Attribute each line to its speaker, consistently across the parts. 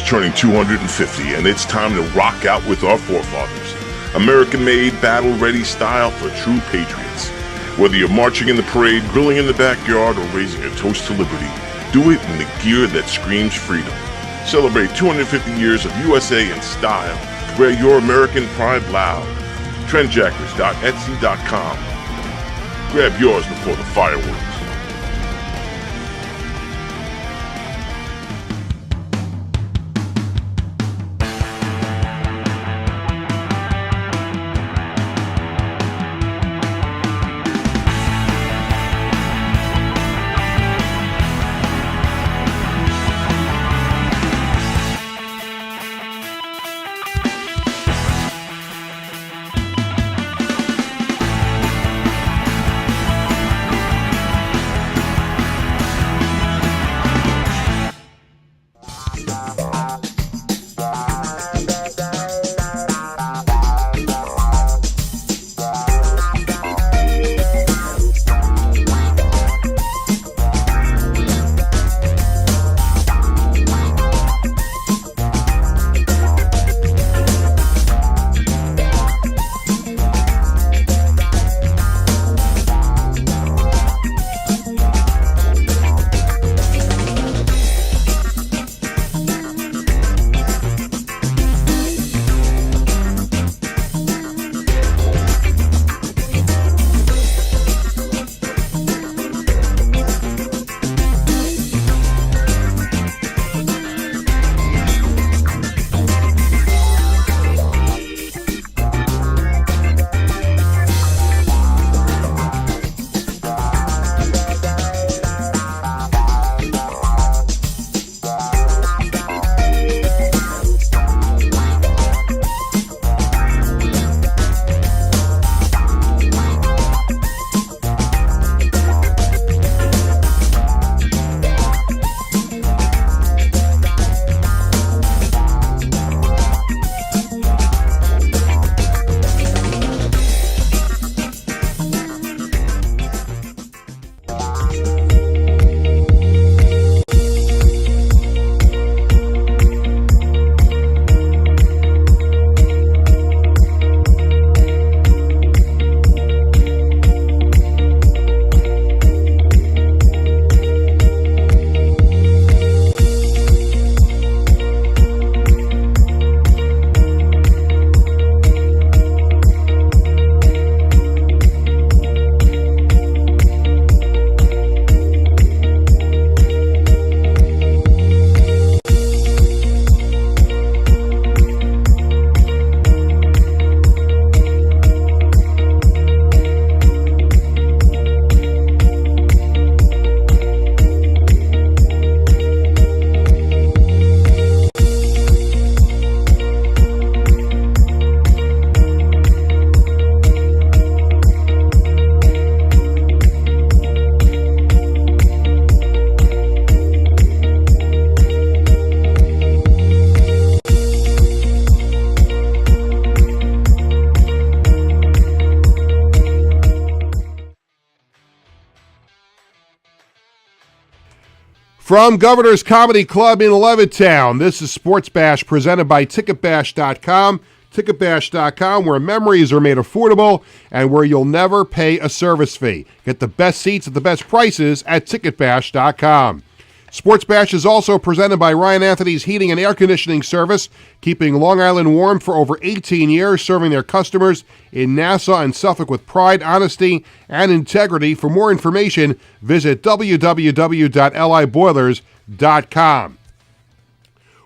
Speaker 1: turning 250, and it's time to rock out with our forefathers. American-made, battle-ready style for true patriots. Whether you're marching in the parade, grilling in the backyard, or raising a toast to liberty, do it in the gear that screams freedom. Celebrate 250 years of USA in style. Wear your American pride loud. Trendjackers.etsy.com. Grab yours before the fireworks.
Speaker 2: From Governor's Comedy Club in Levittown, this is Sports Bash presented by TicketBash.com. TicketBash.com, where memories are made affordable and where you'll never pay a service fee. Get the best seats at the best prices at TicketBash.com. Sports Bash is also presented by Ryan Anthony's Heating and Air Conditioning Service, keeping Long Island warm for over 18 years, serving their customers in Nassau and Suffolk with pride, honesty, and integrity. For more information, visit www.liboilers.com.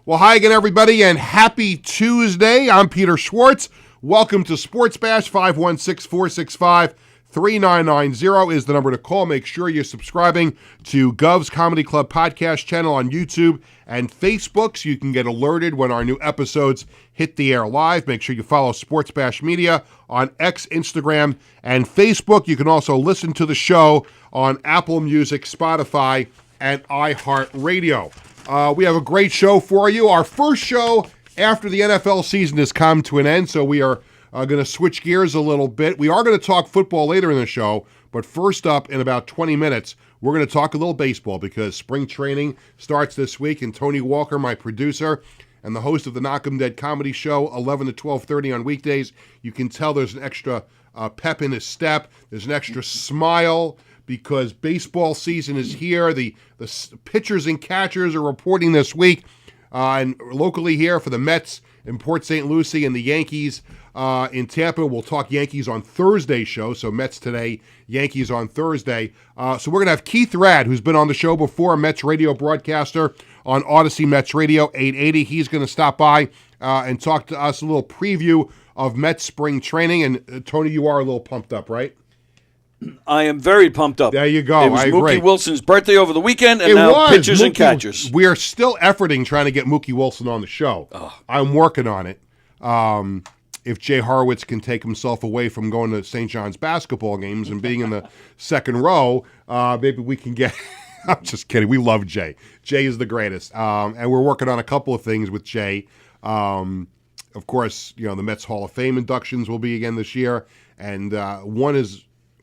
Speaker 2: Well, hi again, everybody, and happy Tuesday. I'm Peter Schwartz. Welcome to Sports Bash. 516-465-3990 is the number to call. Make sure you're subscribing to Govs Comedy Club podcast channel on YouTube and Facebook so you can get alerted when our new episodes hit the air live. Make sure you follow Sports Bash Media on X, Instagram, and Facebook. You can also listen to the show on Apple Music, Spotify, and iHeartRadio. We have a great show for you. Our first show after the NFL season has come to an end, so we are going to switch gears a little bit. We are going to talk football later in the show, but first up, in about 20 minutes, we're going to talk a little baseball because spring training starts this week, and Tony Walker, my producer, and the host of the Knock 'em Dead comedy show, 11 to 12:30 on weekdays. You can tell there's an extra pep in his step. There's an extra smile because baseball season is here. The pitchers and catchers are reporting this week. And locally here for the Mets in Port St. Lucie and the Yankees in Tampa. We'll talk Yankees on Thursday's show. So Mets today, Yankees on Thursday. So we're going to have Keith Raad, who's been on the show before, a Mets radio broadcaster on Odyssey Mets Radio 880. He's going to stop by and talk to us a little preview of Mets spring training. And Tony, you are a little pumped up, right?
Speaker 3: I am very pumped up.
Speaker 2: There you go.
Speaker 3: It was Mookie Wilson's birthday over the weekend, and
Speaker 2: it
Speaker 3: now
Speaker 2: was.
Speaker 3: pitchers and
Speaker 2: Mookie,
Speaker 3: catchers.
Speaker 2: We are still efforting trying to get Mookie Wilson on the show. I'm working on it. If Jay Horowitz can take himself away from going to St. John's basketball games and being in the second row, maybe we can get... I'm just kidding. We love Jay. Jay is the greatest. And we're working on a couple of things with Jay. Of course, the Mets Hall of Fame inductions will be again this year. And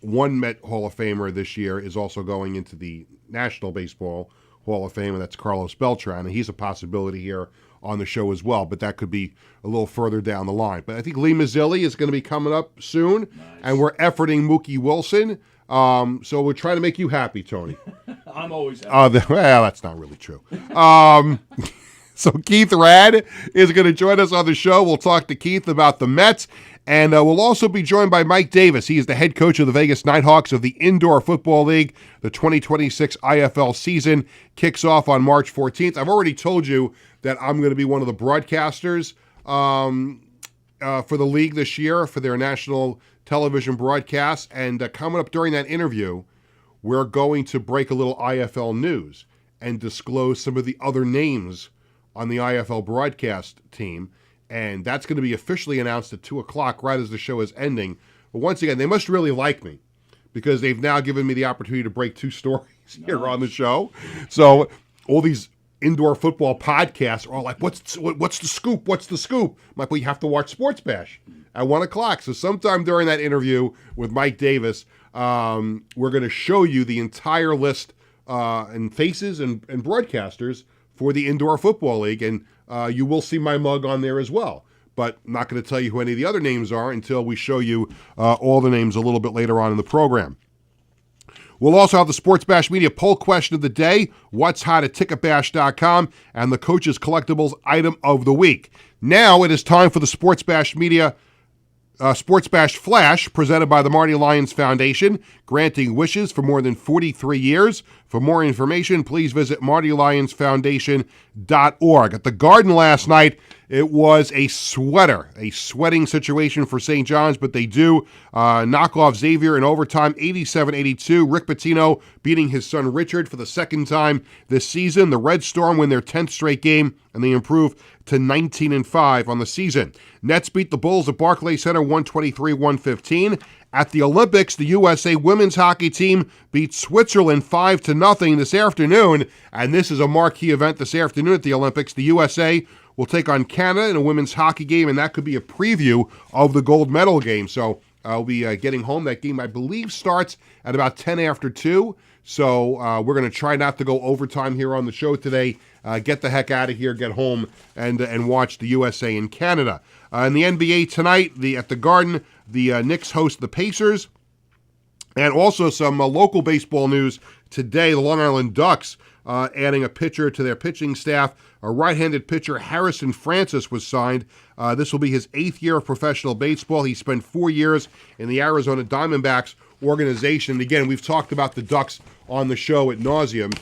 Speaker 2: one Met Hall of Famer this year is also going into the National Baseball Hall of Fame, and that's Carlos Beltran, and he's a possibility here on the show as well, but that could be a little further down the line. But I think Lee Mazzilli is going to be coming up soon, and we're efforting Mookie Wilson, so we're trying to make you happy, Tony.
Speaker 4: I'm always happy.
Speaker 2: Well, that's not really true. So Keith Raad is going to join us on the show. We'll talk to Keith about the Mets. And we'll also be joined by Mike Davis. He is the head coach of the Vegas Nighthawks of the Indoor Football League. The 2026 IFL season kicks off on March 14th. I've already told you that I'm going to be one of the broadcasters for the league this year for their national television broadcast. And coming up during that interview, we're going to break a little IFL news and disclose some of the other names on the IFL broadcast team. And that's going to be officially announced at 2 o'clock right as the show is ending. But once again, they must really like me because they've now given me the opportunity to break 2 stories here on the show. So all these indoor football podcasts are all like, what's the scoop? What's the scoop? I'm like, well, you have to watch Sportsbash at 1 o'clock. So sometime during that interview with Mike Davis, we're going to show you the entire list and faces and broadcasters for the Indoor Football League. And you will see my mug on there as well. But I'm not going to tell you who any of the other names are until we show you all the names a little bit later on in the program. We'll also have the Sports Bash Media poll question of the day, what's hot at ticketbash.com, and the Coach's Collectibles item of the week. Now it is time for the Sports Bash Media Sports Bash Flash, presented by the Marty Lyons Foundation, granting wishes for more than 43 years. For more information, please visit martylyonsfoundation.org. At the Garden last night, it was a sweating situation for St. John's, but they do knock off Xavier in overtime, 87-82. Rick Pitino beating his son Richard for the second time this season. The Red Storm win their 10th straight game, and they improve to 19-5 on the season. Nets beat the Bulls at Barclays Center 123-115. At the Olympics, the USA women's hockey team beat Switzerland 5-0 this afternoon, and this is a marquee event this afternoon at the Olympics. The USA will take on Canada in a women's hockey game, and that could be a preview of the gold medal game. So I'll be getting home. That game, I believe, starts at about 10 after 2. So we're going to try not to go overtime here on the show today. Get the heck out of here, get home, and watch the USA and Canada. In the NBA tonight, at the Garden, the Knicks host the Pacers. And also some local baseball news today. The Long Island Ducks adding a pitcher to their pitching staff. A right-handed pitcher, Harrison Francis, was signed. This will be his 8th year of professional baseball. He spent 4 years in the Arizona Diamondbacks organization. And again, we've talked about the Ducks on the show ad nauseum.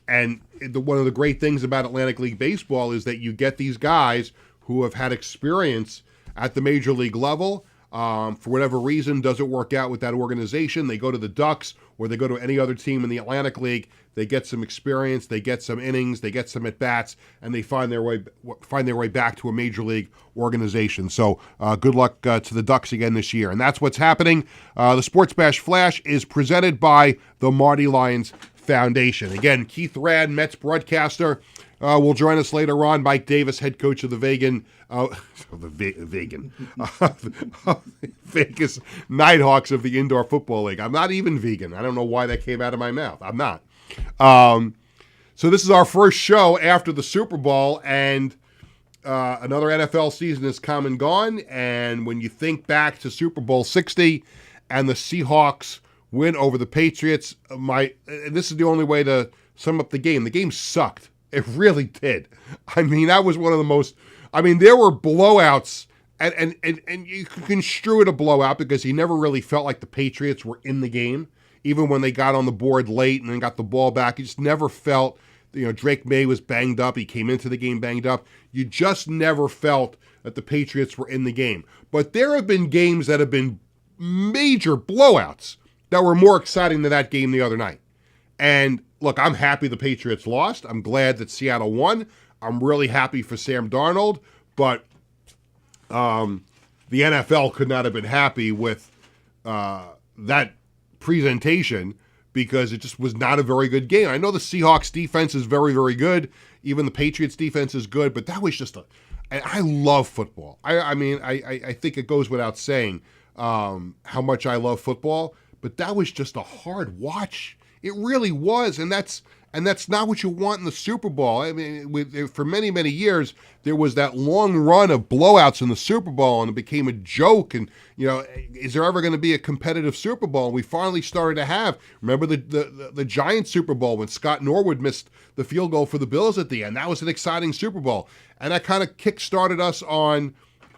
Speaker 2: And one of the great things about Atlantic League Baseball is that you get these guys who have had experience at the major league level. For whatever reason, doesn't work out with that organization. They go to the Ducks or they go to any other team in the Atlantic League. They get some experience, they get some innings, they get some at-bats, and they find their way back to a major league organization. So good luck to the Ducks again this year. And that's what's happening. The Sports Bash Flash is presented by the Marty Lyons Foundation. Again, Keith Raad, Mets broadcaster, will join us later on. Mike Davis, head coach of the Vegas Nighthawks of the Indoor Football League. I'm not even vegan. I don't know why that came out of my mouth. I'm not. So this is our first show after the Super Bowl, and another NFL season has come and gone. And when you think back to Super Bowl 60 and the Seahawks win over the Patriots, this is the only way to sum up the game. The game sucked. It really did. I mean, that was one of the most. I mean, there were blowouts, and you can construe it a blowout because he never really felt like the Patriots were in the game. Even when they got on the board late and then got the ball back, he just never felt. Drake May was banged up. He came into the game banged up. You just never felt that the Patriots were in the game. But there have been games that have been major blowouts that were more exciting than that game the other night. And look, I'm happy the Patriots lost. I'm glad that Seattle won. I'm really happy for Sam Darnold. But the NFL could not have been happy with that presentation, because it just was not a very good game. I know the Seahawks defense is very, very good. Even the Patriots defense is good, but that was just and I love football. I think it goes without saying how much I love football, but that was just a hard watch. It really was, and that's not what you want in the Super Bowl. I mean, for many, many years, there was that long run of blowouts in the Super Bowl, and it became a joke. And, is there ever going to be a competitive Super Bowl? And we finally started to have. Remember the Giants Super Bowl when Scott Norwood missed the field goal for the Bills at the end? That was an exciting Super Bowl. And that kind of kick-started us on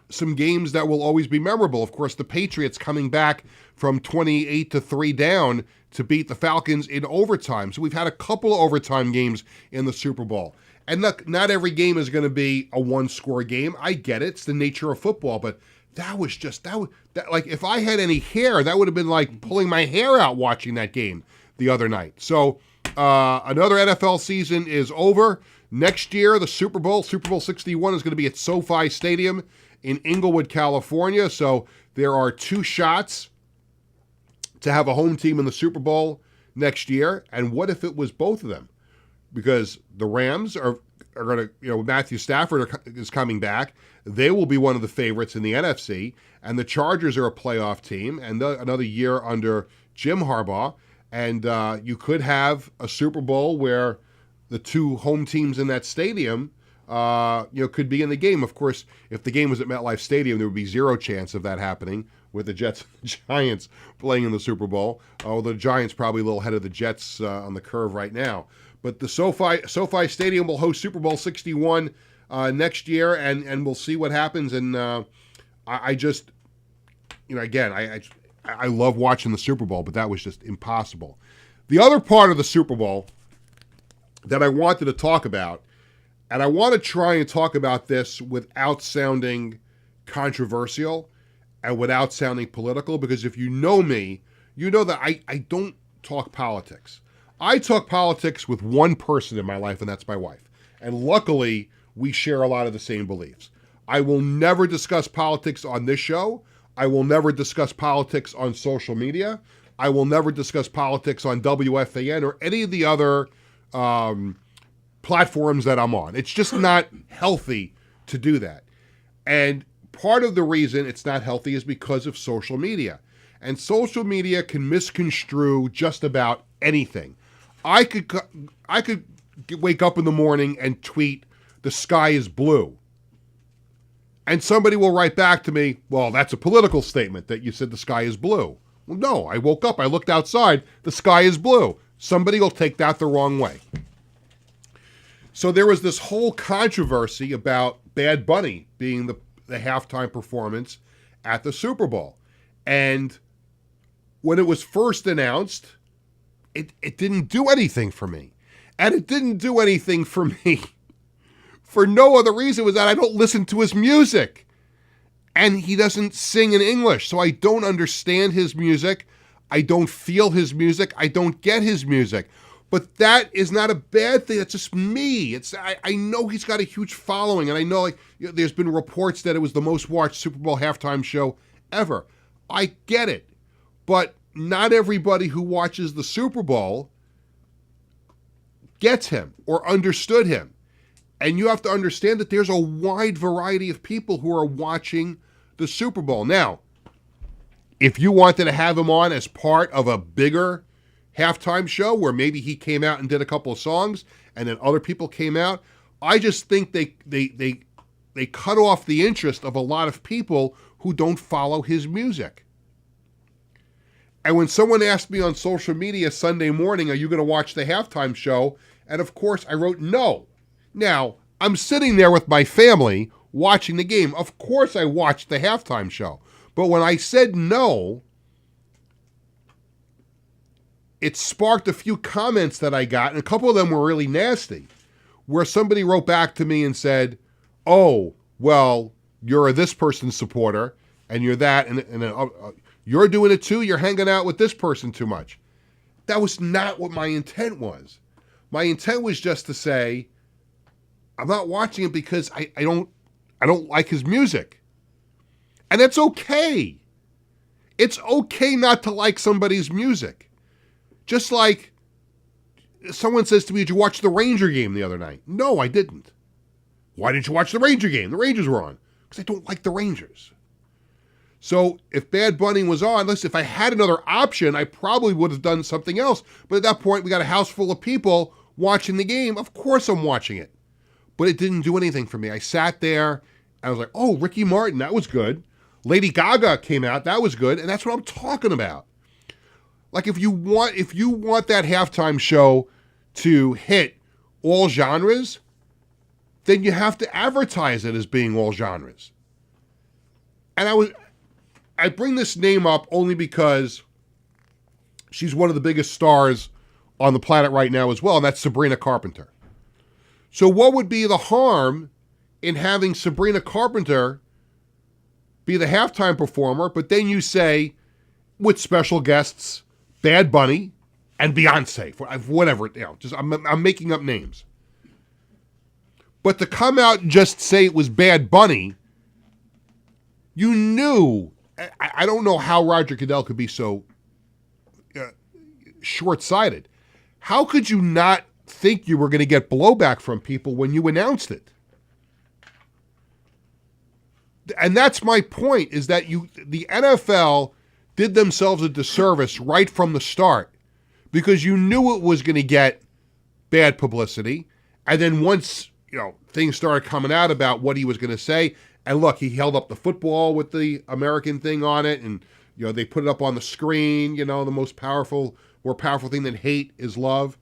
Speaker 2: some games that will always be memorable. Of course, the Patriots coming back from 28-3 down to beat the Falcons in overtime. So we've had a couple of overtime games in the Super Bowl. And look, not every game is going to be a one-score game. I get it. It's the nature of football. But that was just, like, if I had any hair, that would have been like pulling my hair out watching that game the other night. So another NFL season is over. Next year, the Super Bowl 61, is going to be at SoFi Stadium in Inglewood, California. So there are two shots to have a home team in the Super Bowl next year. And what if it was both of them? Because the Rams are going to, Matthew Stafford is coming back. They will be one of the favorites in the NFC. And the Chargers are a playoff team. And another year under Jim Harbaugh. And you could have a Super Bowl where the two home teams in that stadium could be in the game. Of course, if the game was at MetLife Stadium, there would be zero chance of that happening with the Jets and the Giants playing in the Super Bowl. Although the Giants probably a little ahead of the Jets on the curve right now. But the SoFi Stadium will host Super Bowl 61 next year, and we'll see what happens. And I just, again, I love watching the Super Bowl, but that was just impossible. The other part of the Super Bowl that I wanted to talk about, and I want to try and talk about this without sounding controversial and without sounding political, because if you know me, you know that I don't talk politics. I talk politics with one person in my life, and that's my wife. And luckily, we share a lot of the same beliefs. I will never discuss politics on this show. I will never discuss politics on social media. I will never discuss politics on WFAN or any of the other platforms that I'm on. It's just not healthy to do that. And part of the reason it's not healthy is because of social media. And social media can misconstrue just about anything. I could wake up in the morning and tweet, "The sky is blue." And somebody will write back to me, "Well, that's a political statement that you said the sky is blue." Well, no, I woke up, I looked outside, the sky is blue. Somebody will take that the wrong way. So there was this whole controversy about Bad Bunny being the halftime performance at the Super Bowl. And when it was first announced, it didn't do anything for me. And it didn't do anything for me for no other reason was that I don't listen to his music. And he doesn't sing in English, so I don't understand his music. I don't feel his music. I don't get his music. But that is not a bad thing. That's just me. I know he's got a huge following, and I know there's been reports that it was the most watched Super Bowl halftime show ever. I get it. But not everybody who watches the Super Bowl gets him or understood him. And you have to understand that there's a wide variety of people who are watching the Super Bowl. Now, if you wanted to have him on as part of a bigger halftime show where maybe he came out and did a couple of songs and then other people came out. I just think they cut off the interest of a lot of people who don't follow his music. And when someone asked me on social media Sunday morning, are you going to watch the halftime show? And of course I wrote no. Now, I'm sitting there with my family watching the game. Of course I watched the halftime show. But when I said no, it sparked a few comments that I got, and a couple of them were really nasty, where somebody wrote back to me and said, oh, well, you're a this person's supporter, and you're that, and you're doing it too, you're hanging out with this person too much. That was not what my intent was. My intent was just to say, I'm not watching it because I don't like his music. And that's okay. It's okay not to like somebody's music. Just like someone says to me, did you watch the Ranger game the other night? No, I didn't. Why didn't you watch the Ranger game? The Rangers were on. Because I don't like the Rangers. So if Bad Bunny was on, listen, if I had another option, I probably would have done something else. But at that point, we got a house full of people watching the game. Of course I'm watching it. But it didn't do anything for me. I sat there, I was like, oh, Ricky Martin, that was good. Lady Gaga came out, that was good. And that's what I'm talking about. Like if you want that halftime show to hit all genres, then you have to advertise it as being all genres. And I bring this name up only because she's one of the biggest stars on the planet right now as well, and that's Sabrina Carpenter. So what would be the harm in having Sabrina Carpenter be the halftime performer, but then you say, with special guests, Bad Bunny and Beyonce, whatever, I'm making up names. But to come out and just say it was Bad Bunny, you knew, I don't know how Roger Goodell could be so short-sighted. How could you not think you were going to get blowback from people when you announced it? And that's my point, is that the NFL did themselves a disservice right from the start because you knew it was going to get bad publicity. And then once, things started coming out about what he was going to say, and look, he held up the football with the American thing on it, and, they put it up on the screen, the more powerful thing than hate is love.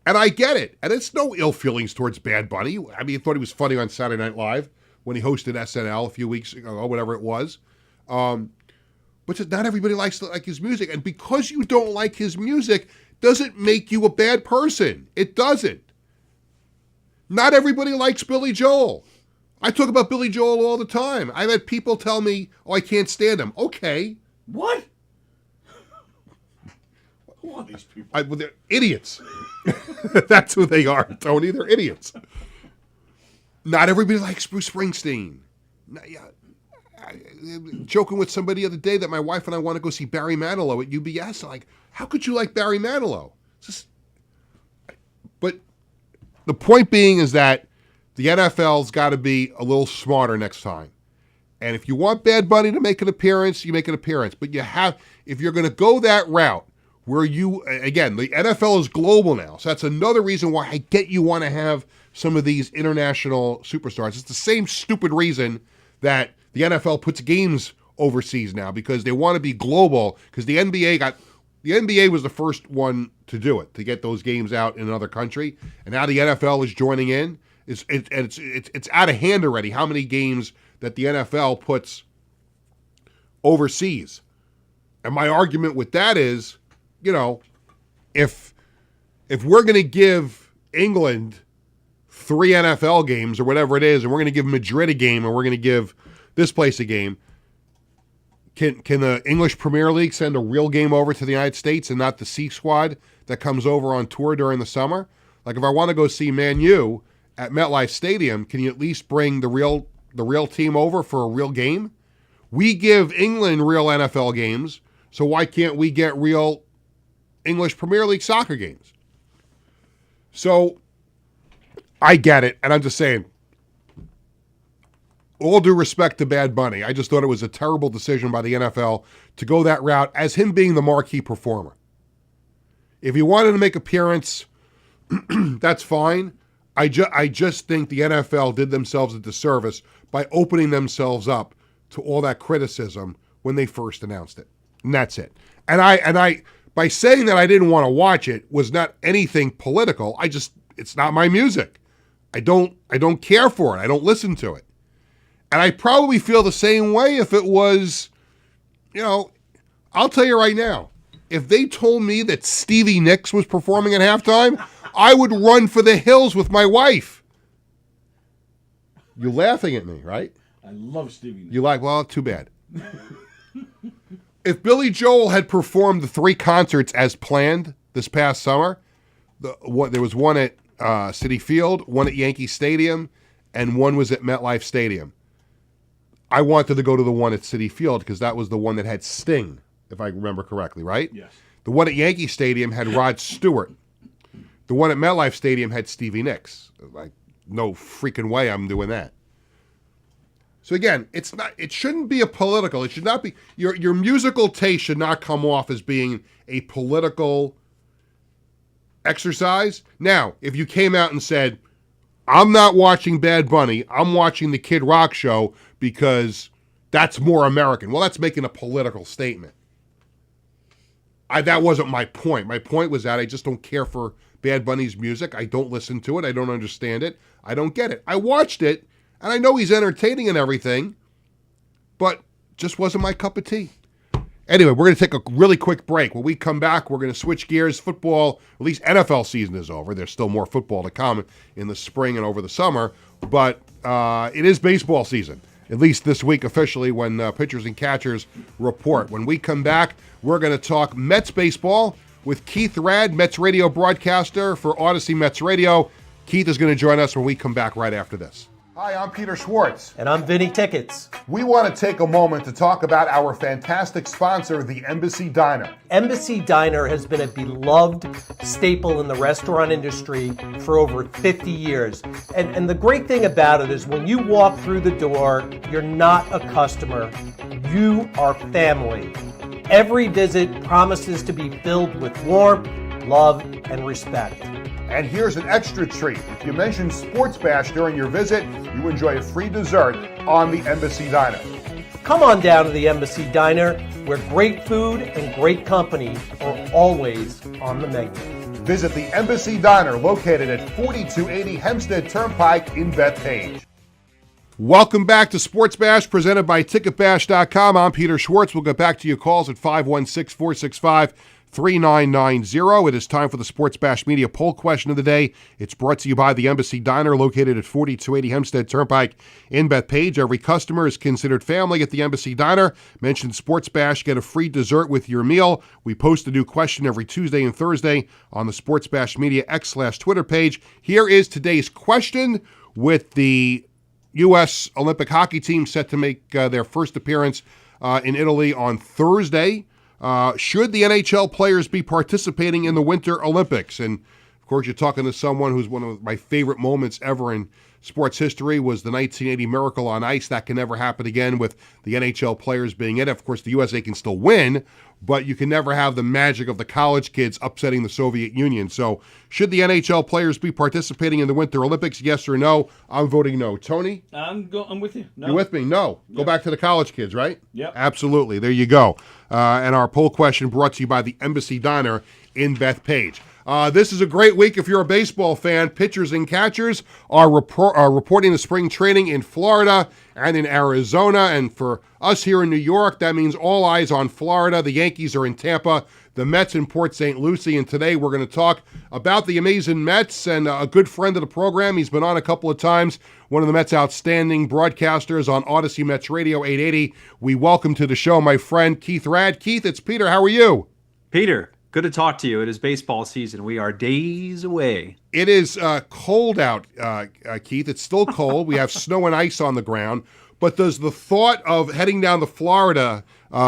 Speaker 2: And I get it. And it's no ill feelings towards Bad Bunny. I mean, I thought he was funny on Saturday Night Live when he hosted SNL a few weeks ago, whatever it was. But not everybody likes his music. And because you don't like his music doesn't make you a bad person. It doesn't. Not everybody likes Billy Joel. I talk about Billy Joel all the time. I've had people tell me, oh, I can't stand him. Okay.
Speaker 3: What?
Speaker 4: Who are these people?
Speaker 2: Well, they're idiots. That's who they are, Tony. They're idiots. Not everybody likes Bruce Springsteen. Joking with somebody the other day that my wife and I want to go see Barry Manilow at UBS. I'm like, how could you like Barry Manilow? But the point being is that the NFL's got to be a little smarter next time. And if you want Bad Bunny to make an appearance, you make an appearance. But if you're going to go that route, where again, the NFL is global now. So that's another reason why I get you want to have some of these international superstars. It's the same stupid reason that the NFL puts games overseas now, because they want to be global, because the NBA was the first one to do it, to get those games out in another country. And now the NFL is joining in. It's out of hand already how many games that the NFL puts overseas. And my argument with that is, if we're going to give England 3 NFL games or whatever it is, and we're going to give Madrid a game, and we're going to give this place a game, can the English Premier League send a real game over to the United States and not the C squad that comes over on tour during the summer? Like if I want to go see Man U at MetLife Stadium, can you at least bring the real team over for a real game? We give England real NFL games, so why can't we get real English Premier League soccer games? So I get it, and I'm just saying, all due respect to Bad Bunny, I just thought it was a terrible decision by the NFL to go that route as him being the marquee performer. If you wanted to make appearance, that's fine. I just think the NFL did themselves a disservice by opening themselves up to all that criticism when they first announced it. And that's it. And I by saying that I didn't want to watch it was not anything political. It's not my music. I don't care for it. I don't listen to it. And I probably feel the same way if it was, I'll tell you right now, if they told me that Stevie Nicks was performing at halftime, I would run for the hills with my wife. You're laughing at me, right?
Speaker 4: I love Stevie Nicks.
Speaker 2: You like, well, too bad. If Billy Joel had performed the 3 concerts as planned this past summer, there was one at Citi Field, one at Yankee Stadium, and one was at MetLife Stadium. I wanted to go to the one at Citi Field because that was the one that had Sting, if I remember correctly, right?
Speaker 4: Yes.
Speaker 2: The one at Yankee Stadium had Rod Stewart. The one at MetLife Stadium had Stevie Nicks. Like, no freaking way I'm doing that. So again, it shouldn't be a political. It should not be your musical taste should not come off as being a political exercise. Now, if you came out and said, I'm not watching Bad Bunny, I'm watching the Kid Rock show because that's more American. Well, that's making a political statement. That wasn't my point. My point was that I just don't care for Bad Bunny's music. I don't listen to it. I don't understand it. I don't get it. I watched it, and I know he's entertaining and everything, but just wasn't my cup of tea. Anyway, we're going to take a really quick break. When we come back, we're going to switch gears. Football, at least NFL season is over. There's still more football to come in the spring and over the summer, but it is baseball season, at least this week officially when pitchers and catchers report. When we come back, we're going to talk Mets baseball with Keith Raad, Mets radio broadcaster for Odyssey Mets Radio. Keith is going to join us when we come back right after this. Hi, I'm Peter Schwartz.
Speaker 5: And I'm Vinny Tickets.
Speaker 2: We want to take a moment to talk about our fantastic sponsor, the Embassy Diner.
Speaker 5: Embassy Diner has been a beloved staple in the restaurant industry for over 50 years. And the great thing about it is when you walk through the door, you're not a customer, you are family. Every visit promises to be filled with warmth, love, and respect.
Speaker 2: And here's an extra treat. If you mention Sportsbash during your visit, you enjoy a free dessert on the Embassy Diner.
Speaker 5: Come on down to the Embassy Diner, where great food and great company are always on the menu.
Speaker 2: Visit the Embassy Diner, located at 4280 Hempstead Turnpike in Bethpage. Welcome back to Sports Bash, presented by TicketBash.com. I'm Peter Schwartz. We'll get back to your calls at 516-465-3990. It is time for the Sports Bash Media Poll Question of the Day. It's brought to you by the Embassy Diner, located at 4280 Hempstead Turnpike in Bethpage. Every customer is considered family at the Embassy Diner. Mention Sports Bash, get a free dessert with your meal. We post a new question every Tuesday and Thursday on the Sports Bash Media X/Twitter page. Here is today's question, with the U.S. Olympic hockey team set to make their first appearance in Italy on Thursday. Should the NHL players be participating in the Winter Olympics? And, of course, you're talking to someone who's one of my favorite moments ever in sports history was the 1980 Miracle on Ice. That can never happen again with the NHL players being in it. Of course, the USA can still win, but you can never have the magic of the college kids upsetting the Soviet Union. So should the NHL players be participating in the Winter Olympics, yes or no? I'm voting no. Tony?
Speaker 4: I'm with you. No.
Speaker 2: You're with me? No. Yep. Go back to the college kids, right?
Speaker 4: Yep.
Speaker 2: Absolutely. There you go. And our poll question brought to you by the Embassy Diner in Bethpage. This is a great week if you're a baseball fan. Pitchers and catchers are reporting to spring training in Florida and in Arizona. And for us here in New York, that means all eyes on Florida. The Yankees are in Tampa, the Mets in Port St. Lucie. And today we're going to talk about the amazing Mets and a good friend of the program. He's been on a couple of times, one of the Mets' outstanding broadcasters on Odyssey Mets Radio 880. We welcome to the show my friend Keith Raad. Keith, it's Peter. How are you?
Speaker 6: Peter, good to talk to you. It is baseball season. We are days away.
Speaker 2: It is cold out, Keith. It's still cold. We have snow and ice on the ground. But does the thought of heading down to Florida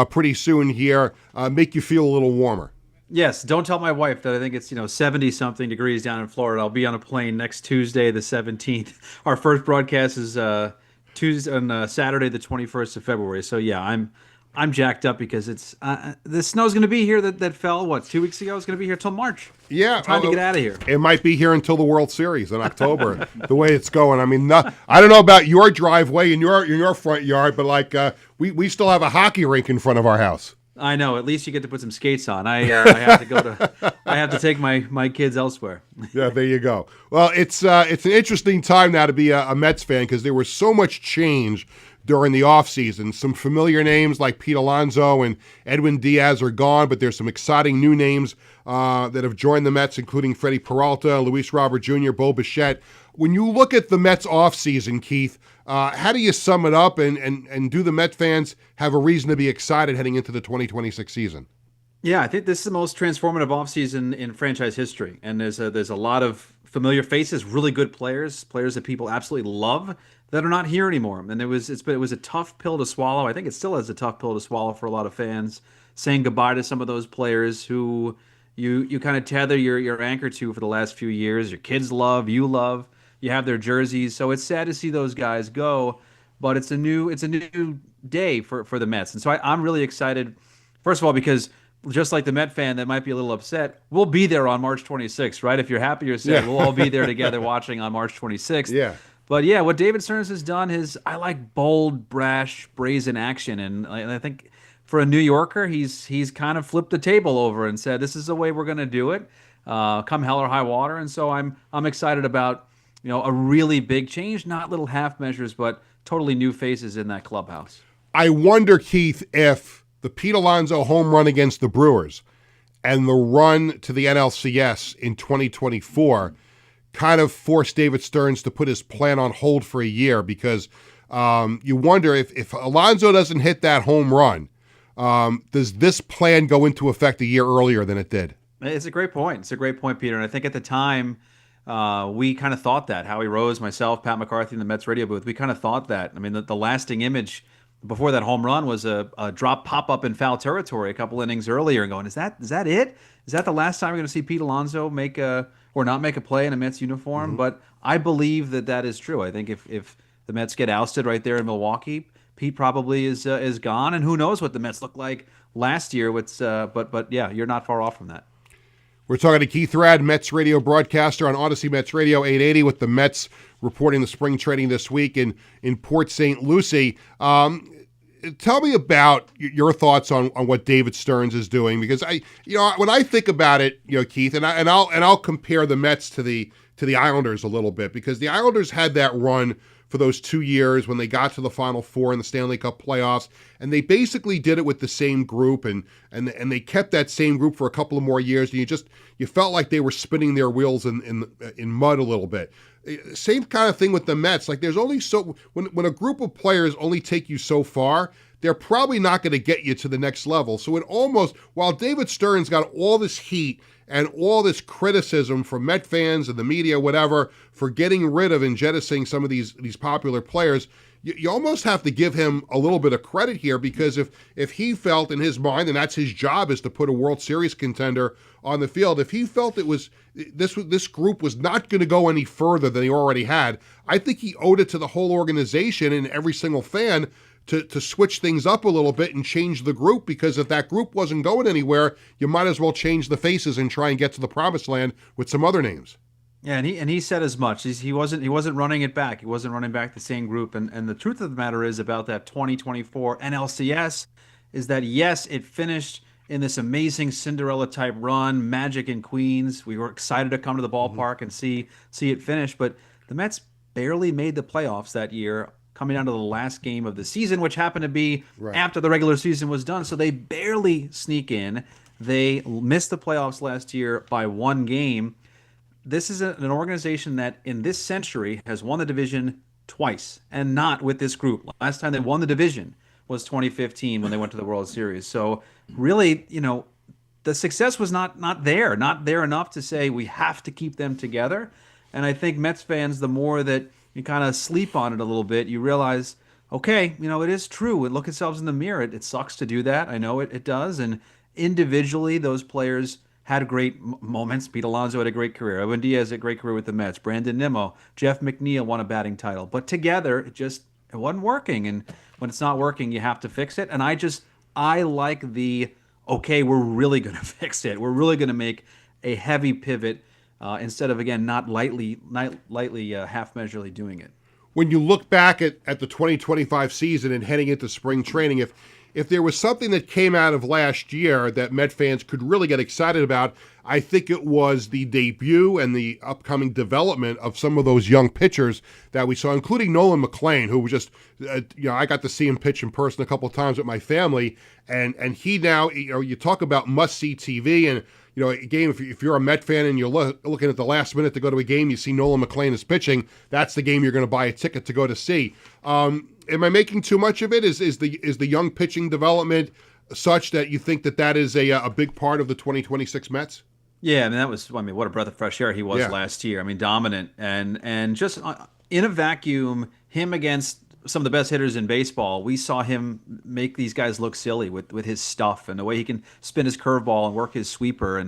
Speaker 2: pretty soon here make you feel a little warmer?
Speaker 6: Yes. Don't tell my wife that I think it's 70-something degrees down in Florida. I'll be on a plane next Tuesday, the 17th. Our first broadcast is Saturday, the 21st of February. So yeah, I'm jacked up because it's the snow's going to be here that fell, 2 weeks ago? It's going to be here till March.
Speaker 2: Yeah.
Speaker 6: Time to get out of here.
Speaker 2: It might be here until the World Series in October, the way it's going. I mean, I don't know about your driveway and your front yard, but like we still have a hockey rink in front of our house.
Speaker 6: I know. At least you get to put some skates on. I have to I have to take my kids elsewhere.
Speaker 2: Yeah, there you go. Well, it's an interesting time now to be a Mets fan because there was so much change during the offseason. Some familiar names like Pete Alonso and Edwin Diaz are gone, but there's some exciting new names that have joined the Mets, including Freddie Peralta, Luis Robert Jr., Bo Bichette. When you look at the Mets offseason, Keith, how do you sum it up, and do the Met fans have a reason to be excited heading into the 2026 season?
Speaker 6: Yeah, I think this is the most transformative offseason in franchise history, and there's a lot of familiar faces, really good players that people absolutely love that are not here anymore. And it was a tough pill to swallow. I think it still is a tough pill to swallow for a lot of fans, saying goodbye to some of those players who you kind of tether your anchor to for the last few years. Your kids love, you love. You have their jerseys, so it's sad to see those guys go. But it's a new day for the Mets, and so I'm really excited. First of all, because just like the Met fan that might be a little upset, we'll be there on March 26th, right? If you're happy or sad, we'll all be there together watching on March 26th.
Speaker 2: Yeah.
Speaker 6: But yeah, what David Stearns has done is I like bold, brash, brazen action, and I think for a New Yorker, he's kind of flipped the table over and said, "This is the way we're going to do it, come hell or high water." And so I'm excited about a really big change, not little half measures, but totally new faces in that clubhouse.
Speaker 2: I wonder, Keith, if the Pete Alonso home run against the Brewers and the run to the NLCS in 2024 kind of forced David Stearns to put his plan on hold for a year, because you wonder if Alonso doesn't hit that home run, does this plan go into effect a year earlier than it did?
Speaker 6: It's a great point. It's a great point, Peter. And I think at the time, we kind of thought that. Howie Rose, myself, Pat McCarthy in the Mets radio booth, we kind of thought that. I mean, the lasting image before that home run was a drop pop-up in foul territory a couple innings earlier, and going, is that it? Is that the last time we're going to see Pete Alonso make or not make a play in a Mets uniform? Mm-hmm. But I believe that is true. I think if the Mets get ousted right there in Milwaukee, Pete probably is gone, and who knows what the Mets looked like last year. But yeah, you're not far off from that.
Speaker 2: We're talking to Keith Raad, Mets radio broadcaster on Odyssey Mets Radio 880, with the Mets reporting the spring training this week in Port St. Lucie. Tell me about your thoughts on what David Stearns is doing, because when I think about it, Keith, and I'll compare the Mets to the Islanders a little bit, because the Islanders had that run for those 2 years when they got to the Final Four in the Stanley Cup playoffs, and they basically did it with the same group, and they kept that same group for a couple of more years, and you felt like they were spinning their wheels in mud a little bit. Same kind of thing with the Mets. Like, there's only when a group of players only take you so far, they're probably not going to get you to the next level. So it almost, while David Stearns got all this heat and all this criticism from Met fans and the media, whatever, for getting rid of and jettisoning some of these popular players, you almost have to give him a little bit of credit here, because if he felt in his mind, and that's his job, is to put a World Series contender on the field, if he felt this group was not going to go any further than he already had, I think he owed it to the whole organization and every single fan to switch things up a little bit and change the group, because if that group wasn't going anywhere, you might as well change the faces and try and get to the promised land with some other names.
Speaker 6: Yeah, and he said as much. He wasn't running it back. He wasn't running back the same group. And the truth of the matter is about that 2024 NLCS is that, yes, it finished in this amazing Cinderella type run, Magic in Queens. We were excited to come to the ballpark and see it finish, but the Mets barely made the playoffs that year, coming down to the last game of the season, which happened to be after the regular season was done. So they barely sneak in. They missed the playoffs last year by one game. This is an organization that in this century has won the division twice, and not with this group. Last time they won the division was 2015 when they went to the World Series. So really, the success was not there enough to say we have to keep them together. And I think Mets fans, the more that you kind of sleep on it a little bit, you realize, okay, it is true. And look at yourselves in the mirror. It sucks to do that. I know it does. And individually, those players had great moments. Pete Alonso had a great career. Edwin Diaz had a great career with the Mets. Brandon Nimmo, Jeff McNeil won a batting title. But together, it wasn't working. And when it's not working, you have to fix it. And I just I like okay, we're really going to fix it. We're really going to make a heavy pivot instead of, again, not lightly half-measurely doing it.
Speaker 2: When you look back at the 2025 season and heading into spring training, if there was something that came out of last year that Met fans could really get excited about, I think it was the debut and the upcoming development of some of those young pitchers that we saw, including Nolan McLean, who was just, I got to see him pitch in person a couple of times with my family, and he now, you talk about must-see TV, and a game, if you're a Met fan and you're looking at the last minute to go to a game, you see Nolan McLean is pitching, that's the game you're going to buy a ticket to go to see. Am I making too much of it? Is the young pitching development such that you think that is a big part of the 2026 Mets?
Speaker 6: Yeah, I mean, what a breath of fresh air he was last year. I mean, dominant and just in a vacuum, him against some of the best hitters in baseball, we saw him make these guys look silly with his stuff and the way he can spin his curveball and work his sweeper.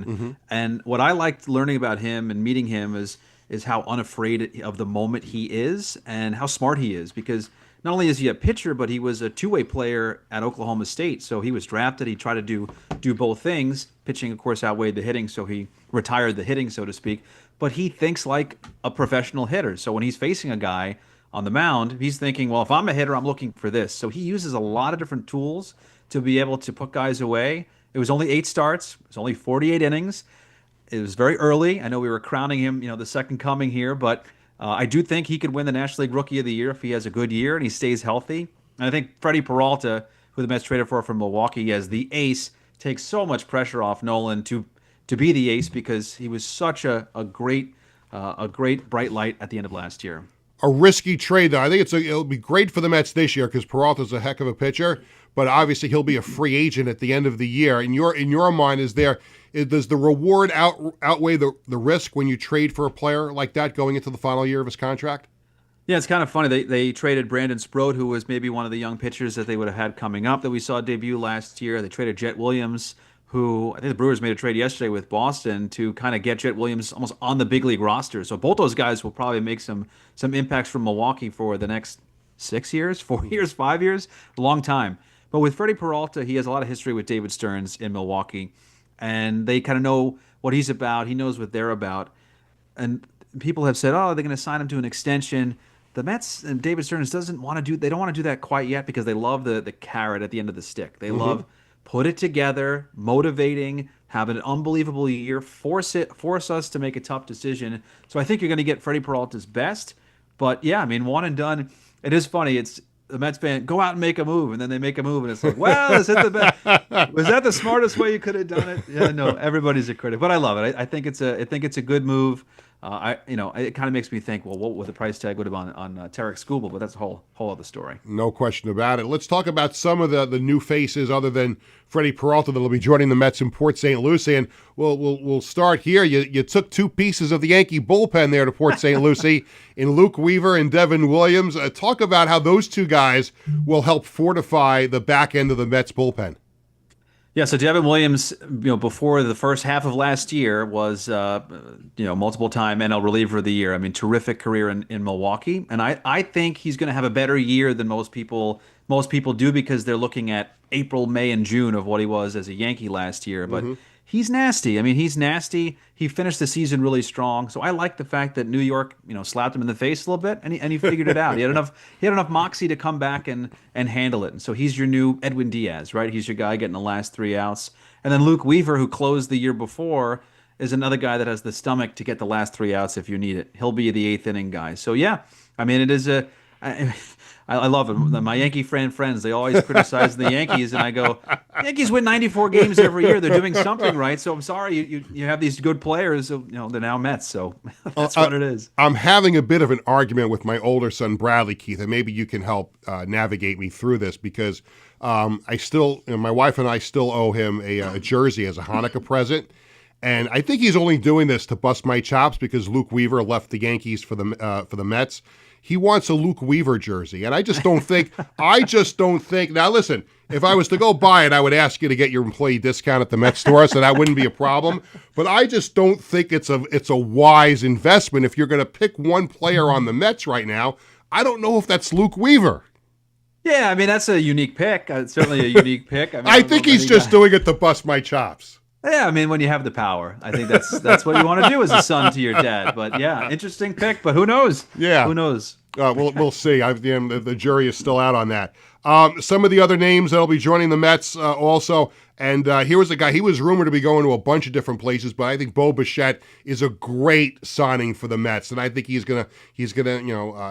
Speaker 6: And what I liked learning about him and meeting him is how unafraid of the moment he is and how smart he is, because not only is he a pitcher, but he was a two-way player at Oklahoma State. So he was drafted. He tried to do both things. Pitching, of course, outweighed the hitting, so he retired the hitting, so to speak. But he thinks like a professional hitter. So when he's facing a guy on the mound, he's thinking, well, if I'm a hitter, I'm looking for this. So he uses a lot of different tools to be able to put guys away. It was only 8 starts. It was only 48 innings. It was very early. I know we were crowning him, the second coming here, but I do think he could win the National League Rookie of the Year if he has a good year and he stays healthy. And I think Freddie Peralta, who the Mets traded for from Milwaukee as the ace, takes so much pressure off Nolan to be the ace, because he was such a great bright light at the end of last year.
Speaker 2: A risky trade, though. I think it'll be great for the Mets this year because Peralta's a heck of a pitcher, but obviously he'll be a free agent at the end of the year. In your mind, does the reward outweigh the risk when you trade for a player like that going into the final year of his contract?
Speaker 6: Yeah, it's kind of funny. They traded Brandon Sproat, who was maybe one of the young pitchers that they would have had coming up that we saw debut last year. They traded Jet Williams, who I think the Brewers made a trade yesterday with Boston to kind of get Jet Williams almost on the big league roster. So both those guys will probably make some impacts from Milwaukee for the next 6 years, 4 years, 5 years, a long time. But with Freddie Peralta, he has a lot of history with David Stearns in Milwaukee, and they kind of know what he's about. He knows what they're about. And people have said, oh, they're going to sign him to an extension. The Mets and David Stearns they don't want to do that quite yet, because they love the carrot at the end of the stick. They love put it together, motivating, have an unbelievable year, force us to make a tough decision. So I think you're going to get Freddie Peralta's best. But yeah, I mean, one and done. It is funny. It's the Mets fan, go out and make a move, and then they make a move, and it's like, well, is it the best? Was that the smartest way you could have done it? Yeah, no, everybody's a critic, but I love it. I think it's a good move. It kind of makes me think, well, what would the price tag would have been on Tarek Skubal? But that's a whole other story.
Speaker 2: No question about it. Let's talk about some of the new faces other than Freddie Peralta that'll be joining the Mets in Port St. Lucie. And we'll start here. You took 2 pieces of the Yankee bullpen there to Port St. Lucie in Luke Weaver and Devin Williams. Talk about how those 2 guys will help fortify the back end of the Mets bullpen.
Speaker 6: Yeah, so Devin Williams, before the first half of last year was, multiple-time NL reliever of the year. I mean, terrific career in Milwaukee, and I think he's going to have a better year than most people do, because they're looking at April, May, and June of what he was as a Yankee last year. But he's nasty. I mean, he's nasty. He finished the season really strong. So I like the fact that New York, slapped him in the face a little bit, and he figured it out. He had enough moxie to come back and handle it. And so he's your new Edwin Diaz, right? He's your guy getting the last 3 outs. And then Luke Weaver, who closed the year before, is another guy that has the stomach to get the last 3 outs if you need it. He'll be the 8th inning guy. So yeah, I mean, it is I love it. My Yankee friends, they always criticize the Yankees, and I go, Yankees win 94 games every year. They're doing something right. So I'm sorry you have these good players. So, they're now Mets. So that's what it is.
Speaker 2: I'm having a bit of an argument with my older son, Bradley, Keith, and maybe you can help navigate me through this, because I still, my wife and I still owe him a jersey as a Hanukkah present. And I think he's only doing this to bust my chops because Luke Weaver left the Yankees for the Mets. He wants a Luke Weaver jersey, and I just don't think. Now, listen, if I was to go buy it, I would ask you to get your employee discount at the Mets store, so that wouldn't be a problem. But I just don't think it's a wise investment if you're going to pick one player on the Mets right now. I don't know if that's Luke Weaver.
Speaker 6: Yeah, I mean that's a unique pick. It's certainly a unique pick. I mean,
Speaker 2: I think he's just doing it to bust my chops.
Speaker 6: Yeah, I mean when you have the power, I think that's what you want to do as a son to your dad. But yeah, interesting pick. But who knows?
Speaker 2: Yeah,
Speaker 6: who knows?
Speaker 2: We'll see. The jury is still out on that. Some of the other names that'll be joining the Mets also, and here was a guy. He was rumored to be going to a bunch of different places, but I think Bo Bichette is a great signing for the Mets, and I think he's gonna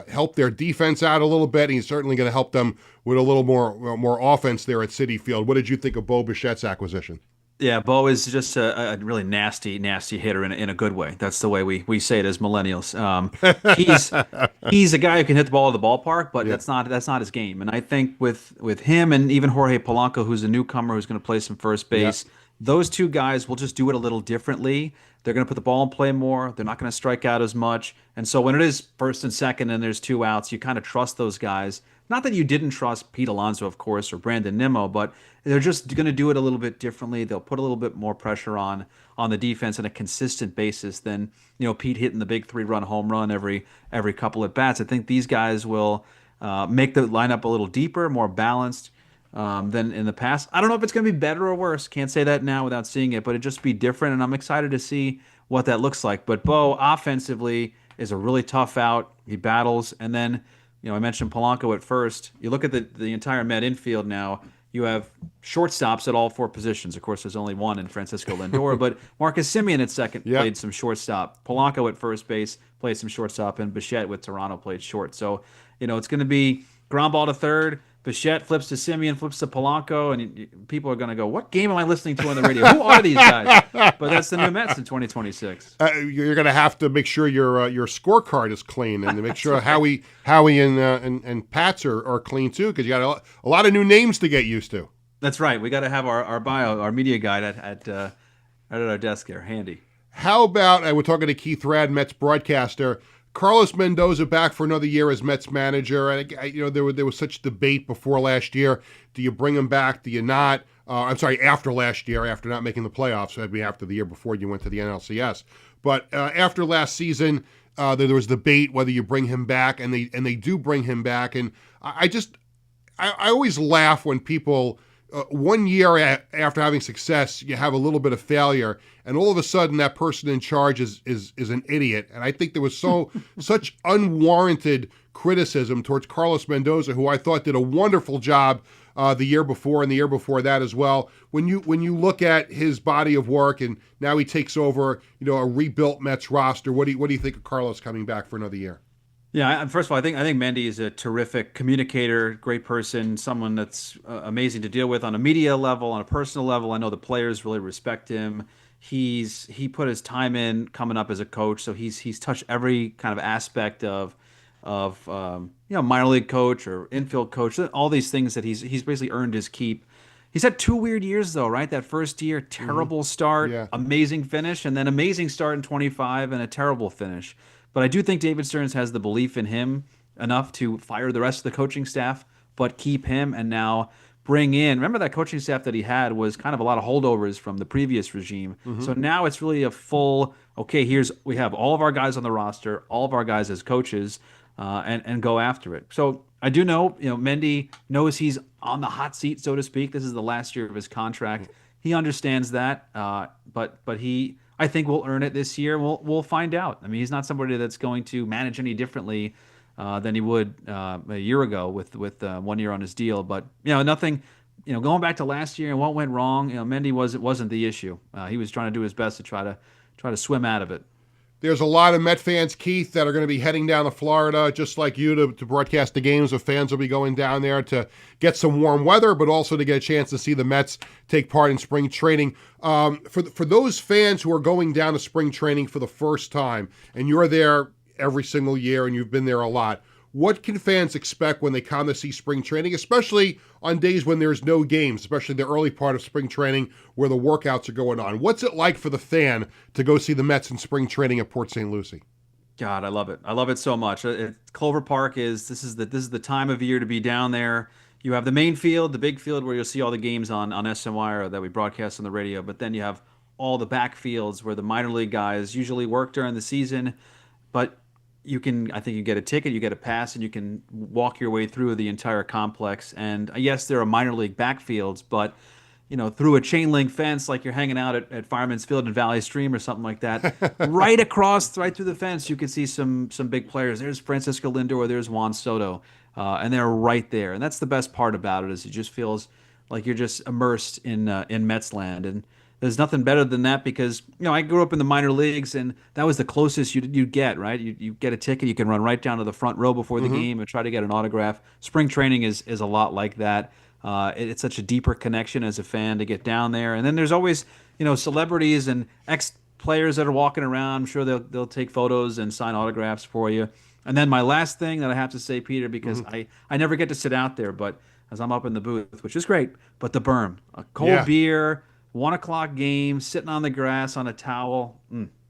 Speaker 2: help their defense out a little bit. And he's certainly gonna help them with a little more offense there at Citi Field. What did you think of Bo Bichette's acquisition?
Speaker 6: Yeah, Bo is just a really nasty hitter in a good way. That's the way we say it as millennials. He's a guy who can hit the ball at the ballpark, but that's not his game. And I think with him and even Jorge Polanco, who's a newcomer who's going to play some first base, those two guys will just do it a little differently. They're going to put the ball in play more. They're not going to strike out as much. And so when it is first and second and there's two outs, you kind of trust those guys. Not that you didn't trust Pete Alonso, of course, or Brandon Nimmo, but they're just going to do it a little bit differently. They'll put a little bit more pressure on the defense on a consistent basis than Pete hitting the big 3-run home run every couple at bats. I think these guys will make the lineup a little deeper, more balanced than in the past. I don't know if it's going to be better or worse. Can't say that now without seeing it, but it just be different, and I'm excited to see what that looks like. But Bo offensively is a really tough out. He battles, and then I mentioned Polanco at first. You look at the entire Met infield now. You have shortstops at all four positions. Of course, there's only one in Francisco Lindor, but Marcus Semien at second played some shortstop. Polanco at first base played some shortstop, and Bichette with Toronto played short. So, it's going to be ground ball to third. Bichette flips to Semien, flips to Polanco, and people are going to go, what game am I listening to on the radio? Who are these guys? But that's the new Mets in 2026.
Speaker 2: You're going to have to make sure your scorecard is clean, and to make sure Howie and Pats are clean too, because you got a lot of new names to get used to.
Speaker 6: That's right. We got to have our bio, our media guide at our desk here, handy.
Speaker 2: How about, we're talking to Keith Raad, Mets broadcaster, Carlos Mendoza back for another year as Mets manager. And there was such debate before last year. Do you bring him back? Do you not? After last year, after not making the playoffs, so that'd be after the year before you went to the NLCS. But after last season, there was debate whether you bring him back, and they do bring him back. And I always laugh when people. 1 year after having success, you have a little bit of failure, and all of a sudden that person in charge is an idiot. And I think there was such unwarranted criticism towards Carlos Mendoza, who I thought did a wonderful job the year before and the year before that as well. When you look at his body of work, and now he takes over a rebuilt Mets roster, what do you think of Carlos coming back for another year?
Speaker 6: Yeah, first of all, I think Mendy is a terrific communicator, great person, someone that's amazing to deal with on a media level, on a personal level. I know the players really respect him. He put his time in coming up as a coach, so he's touched every kind of aspect of minor league coach or infield coach, all these things that he's basically earned his keep. He's had 2 weird years though, right? That first year, terrible start, amazing finish, and then amazing start in 25 and a terrible finish. But I do think David Stearns has the belief in him enough to fire the rest of the coaching staff, but keep him and now bring in. Remember that coaching staff that he had was kind of a lot of holdovers from the previous regime. Mm-hmm. So now it's really a full, we have all of our guys on the roster, all of our guys as coaches, and go after it. So I do know, Mendy knows he's on the hot seat, so to speak. This is the last year of his contract. He understands that, but he, I think, will earn it this year. We'll find out. I mean, he's not somebody that's going to manage any differently than he would a year ago with 1 year on his deal. But nothing. Going back to last year and what went wrong, Mendy wasn't the issue. He was trying to do his best to try to swim out of it.
Speaker 2: There's a lot of Met fans, Keith, that are going to be heading down to Florida, just like you, to broadcast the games. The fans will be going down there to get some warm weather, but also to get a chance to see the Mets take part in spring training. For those fans who are going down to spring training for the first time, and you're there every single year and you've been there a lot, what can fans expect when they come to see spring training, especially on days when there's no games, especially the early part of spring training where the workouts are going on? What's it like for the fan to go see the Mets in spring training at Port St. Lucie?
Speaker 6: God, I love it. I love it so much. Clover Park this is the time of year to be down there. You have the main field, the big field where you'll see all the games on SNY or that we broadcast on the radio, but then you have all the back fields where the minor league guys usually work during the season. But I think you get a ticket, you get a pass, and you can walk your way through the entire complex. And yes, there are minor league backfields, but through a chain link fence, like you're hanging out at Fireman's Field in Valley Stream or something like that, right through the fence, you can see some big players. There's Francisco Lindor, there's Juan Soto, and they're right there. And that's the best part about it, is it just feels like you're just immersed in Mets land. And there's nothing better than that, because I grew up in the minor leagues, and that was the closest you'd get, right? You get a ticket, you can run right down to the front row before the game and try to get an autograph. Spring training is a lot like that. It's such a deeper connection as a fan to get down there. And then there's always, celebrities and ex-players that are walking around. I'm sure they'll take photos and sign autographs for you. And then my last thing that I have to say, Peter, because I never get to sit out there, but as I'm up in the booth, which is great, but the berm, a cold beer, 1 o'clock game, sitting on the grass on a towel,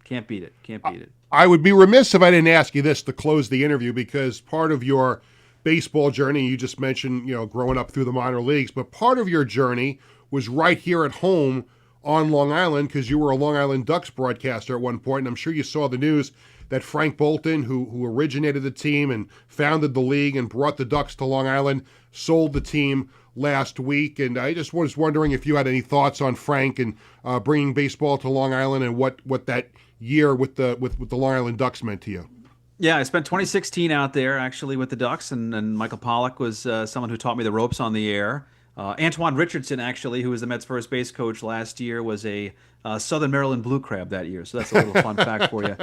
Speaker 6: can't beat it. Can't beat it.
Speaker 2: I would be remiss if I didn't ask you this to close the interview, because part of your baseball journey, you just mentioned, growing up through the minor leagues, but part of your journey was right here at home on Long Island, because you were a Long Island Ducks broadcaster at one point, and I'm sure you saw the news that Frank Bolton, who originated the team and founded the league and brought the Ducks to Long Island, sold the team last week. And I just was wondering if you had any thoughts on Frank and bringing baseball to Long Island, and what that year with the Long Island Ducks meant to you.
Speaker 6: Yeah, I spent 2016 out there actually with the Ducks, and Michael Pollock was someone who taught me the ropes on the air. Antoine Richardson, actually, who was the Mets' first base coach last year, was a Southern Maryland Blue Crab that year. So that's a little fun fact for you.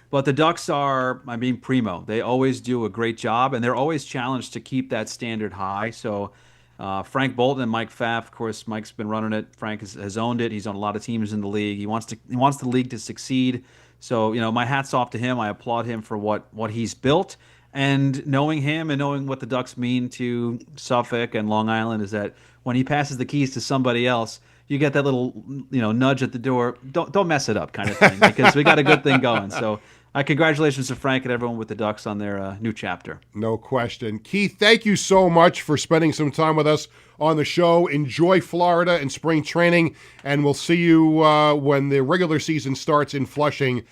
Speaker 6: But the Ducks are, primo. They always do a great job, and they're always challenged to keep that standard high. So Frank Bolton and Mike Pfaff, of course, Mike's been running it. Frank has owned it. He's on a lot of teams in the league. He wants the league to succeed. So, my hat's off to him. I applaud him for what he's built. And knowing him and knowing what the Ducks mean to Suffolk and Long Island is that when he passes the keys to somebody else, you get that little, nudge at the door. Don't mess it up kind of thing, because we got a good thing going. So congratulations to Frank and everyone with the Ducks on their new chapter.
Speaker 2: No question. Keith, thank you so much for spending some time with us on the show. Enjoy Florida and spring training, and we'll see you when the regular season starts in Flushing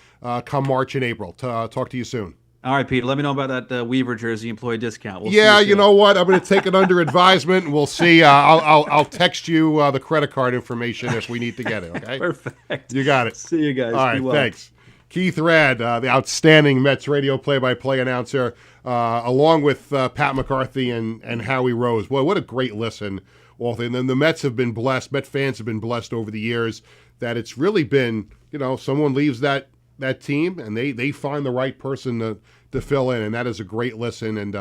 Speaker 2: come March and April. Talk to you soon.
Speaker 6: All right, Peter, let me know about that Weaver jersey employee discount. We'll
Speaker 2: yeah, you know what? I'm going to take it under advisement, and we'll see. I'll text you the credit card information if we need to get it, okay?
Speaker 6: Perfect.
Speaker 2: You got it.
Speaker 6: See you guys.
Speaker 2: All right, thanks. Keith Raad, the outstanding Mets radio play-by-play announcer, along with Pat McCarthy and Howie Rose. Boy, what a great listen. And then the Mets have been blessed, Met fans have been blessed over the years, that it's really been, someone leaves that team and they find the right person to fill in, and that is a great listen. And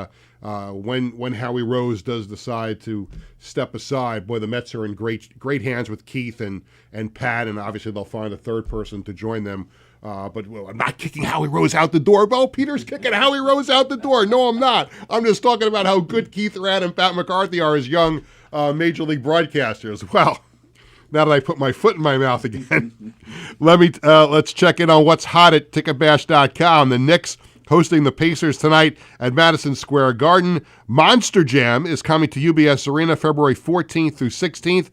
Speaker 2: when Howie Rose does decide to step aside, boy, the Mets are in great hands with Keith and Pat, and obviously they'll find a third person to join them. But I'm not kicking Howie Rose out the door. Well, Peter's kicking Howie Rose out the door. No, I'm not. I'm just talking about how good Keith Raad and Pat McCarthy are as young Major League broadcasters. Well, now that I put my foot in my mouth again, let's check in on what's hot at ticketbash.com. The Knicks hosting the Pacers tonight at Madison Square Garden. Monster Jam is coming to UBS Arena February 14th through 16th.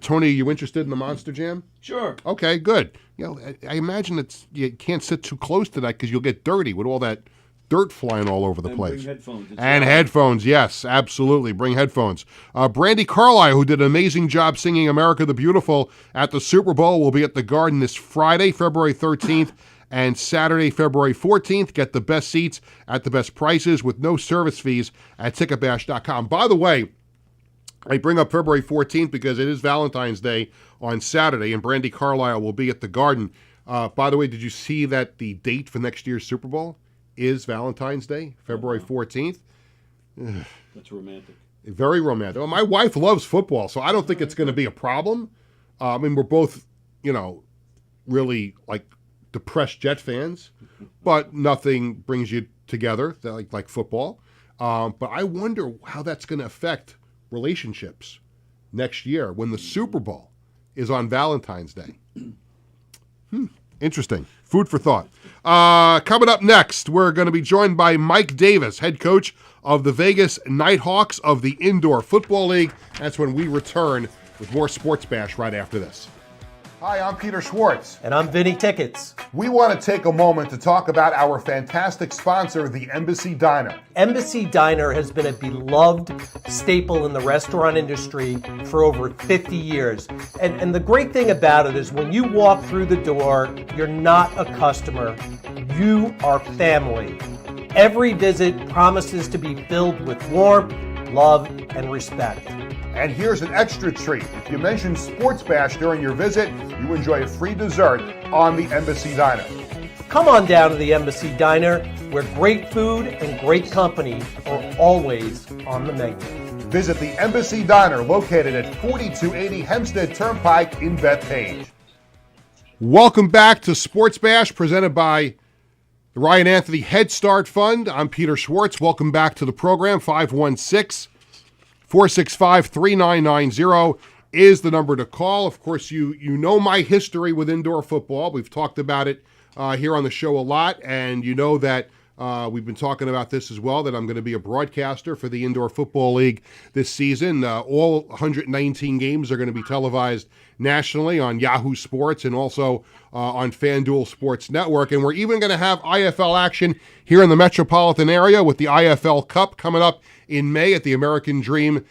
Speaker 2: Tony, are you interested in the Monster Jam?
Speaker 4: Sure.
Speaker 2: Okay, good. I imagine you can't sit too close to that because you'll get dirty with all that dirt flying all over the place.
Speaker 4: Bring headphones.
Speaker 2: Headphones, yes, absolutely. Bring headphones. Brandy Carlisle, who did an amazing job singing America the Beautiful at the Super Bowl, will be at the Garden this Friday, February 13th, and Saturday, February 14th. Get the best seats at the best prices with no service fees at ticketbash.com. By the way, I bring up February 14th because it is Valentine's Day on Saturday, and Brandy Carlisle will be at the Garden. By the way, did you see that the date for next year's Super Bowl is Valentine's Day, February 14th?
Speaker 4: That's romantic.
Speaker 2: Very romantic. Well, my wife loves football, so I don't think it's going to be a problem. We're both, really depressed Jet fans, but nothing brings you together like football. But I wonder how that's going to affect relationships next year when the Super Bowl is on Valentine's Day. Interesting. Food for thought. Coming up next, we're going to be joined by Mike Davis, head coach of the Vegas Nighthawks of the Indoor Football League. That's when we return with more Sports Bash right after this. Hi, I'm Peter Schwartz.
Speaker 5: And I'm Vinny Tickets.
Speaker 2: We want to take a moment to talk about our fantastic sponsor, the Embassy Diner.
Speaker 5: Embassy Diner has been a beloved staple in the restaurant industry for over 50 years. And the great thing about it is when you walk through the door, you're not a customer, you are family. Every visit promises to be filled with warmth, love, and respect.
Speaker 2: And here's an extra treat. If you mention Sportsbash during your visit, you enjoy a free dessert on the Embassy Diner.
Speaker 5: Come on down to the Embassy Diner, where great food and great company are always on the menu.
Speaker 2: Visit the Embassy Diner, located at 4280 Hempstead Turnpike in Bethpage. Welcome back to Sportsbash, presented by the Ryan Anthony Head Start Fund. I'm Peter Schwartz. Welcome back to the program. 516-465-3990 is the number to call. Of course, you know my history with indoor football. We've talked about it here on the show a lot, and you know that we've been talking about this as well, that I'm going to be a broadcaster for the Indoor Football League this season. All 119 games are going to be televised nationally on Yahoo Sports and also on FanDuel Sports Network. And we're even going to have IFL action here in the metropolitan area with the IFL Cup coming up in May at the American Dream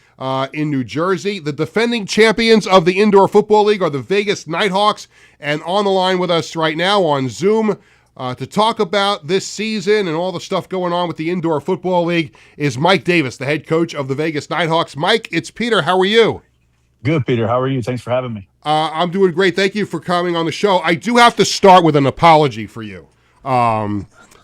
Speaker 2: in New Jersey. The defending champions of the Indoor Football League are the Vegas Nighthawks. And on the line with us right now on Zoom to talk about this season and all the stuff going on with the Indoor Football League is Mike Davis, the head coach of the Vegas Nighthawks. Mike, it's Peter. How are you?
Speaker 7: Good, Peter. How are you? Thanks for having me.
Speaker 2: I'm doing great. Thank you for coming on the show. I do have to start with an apology for you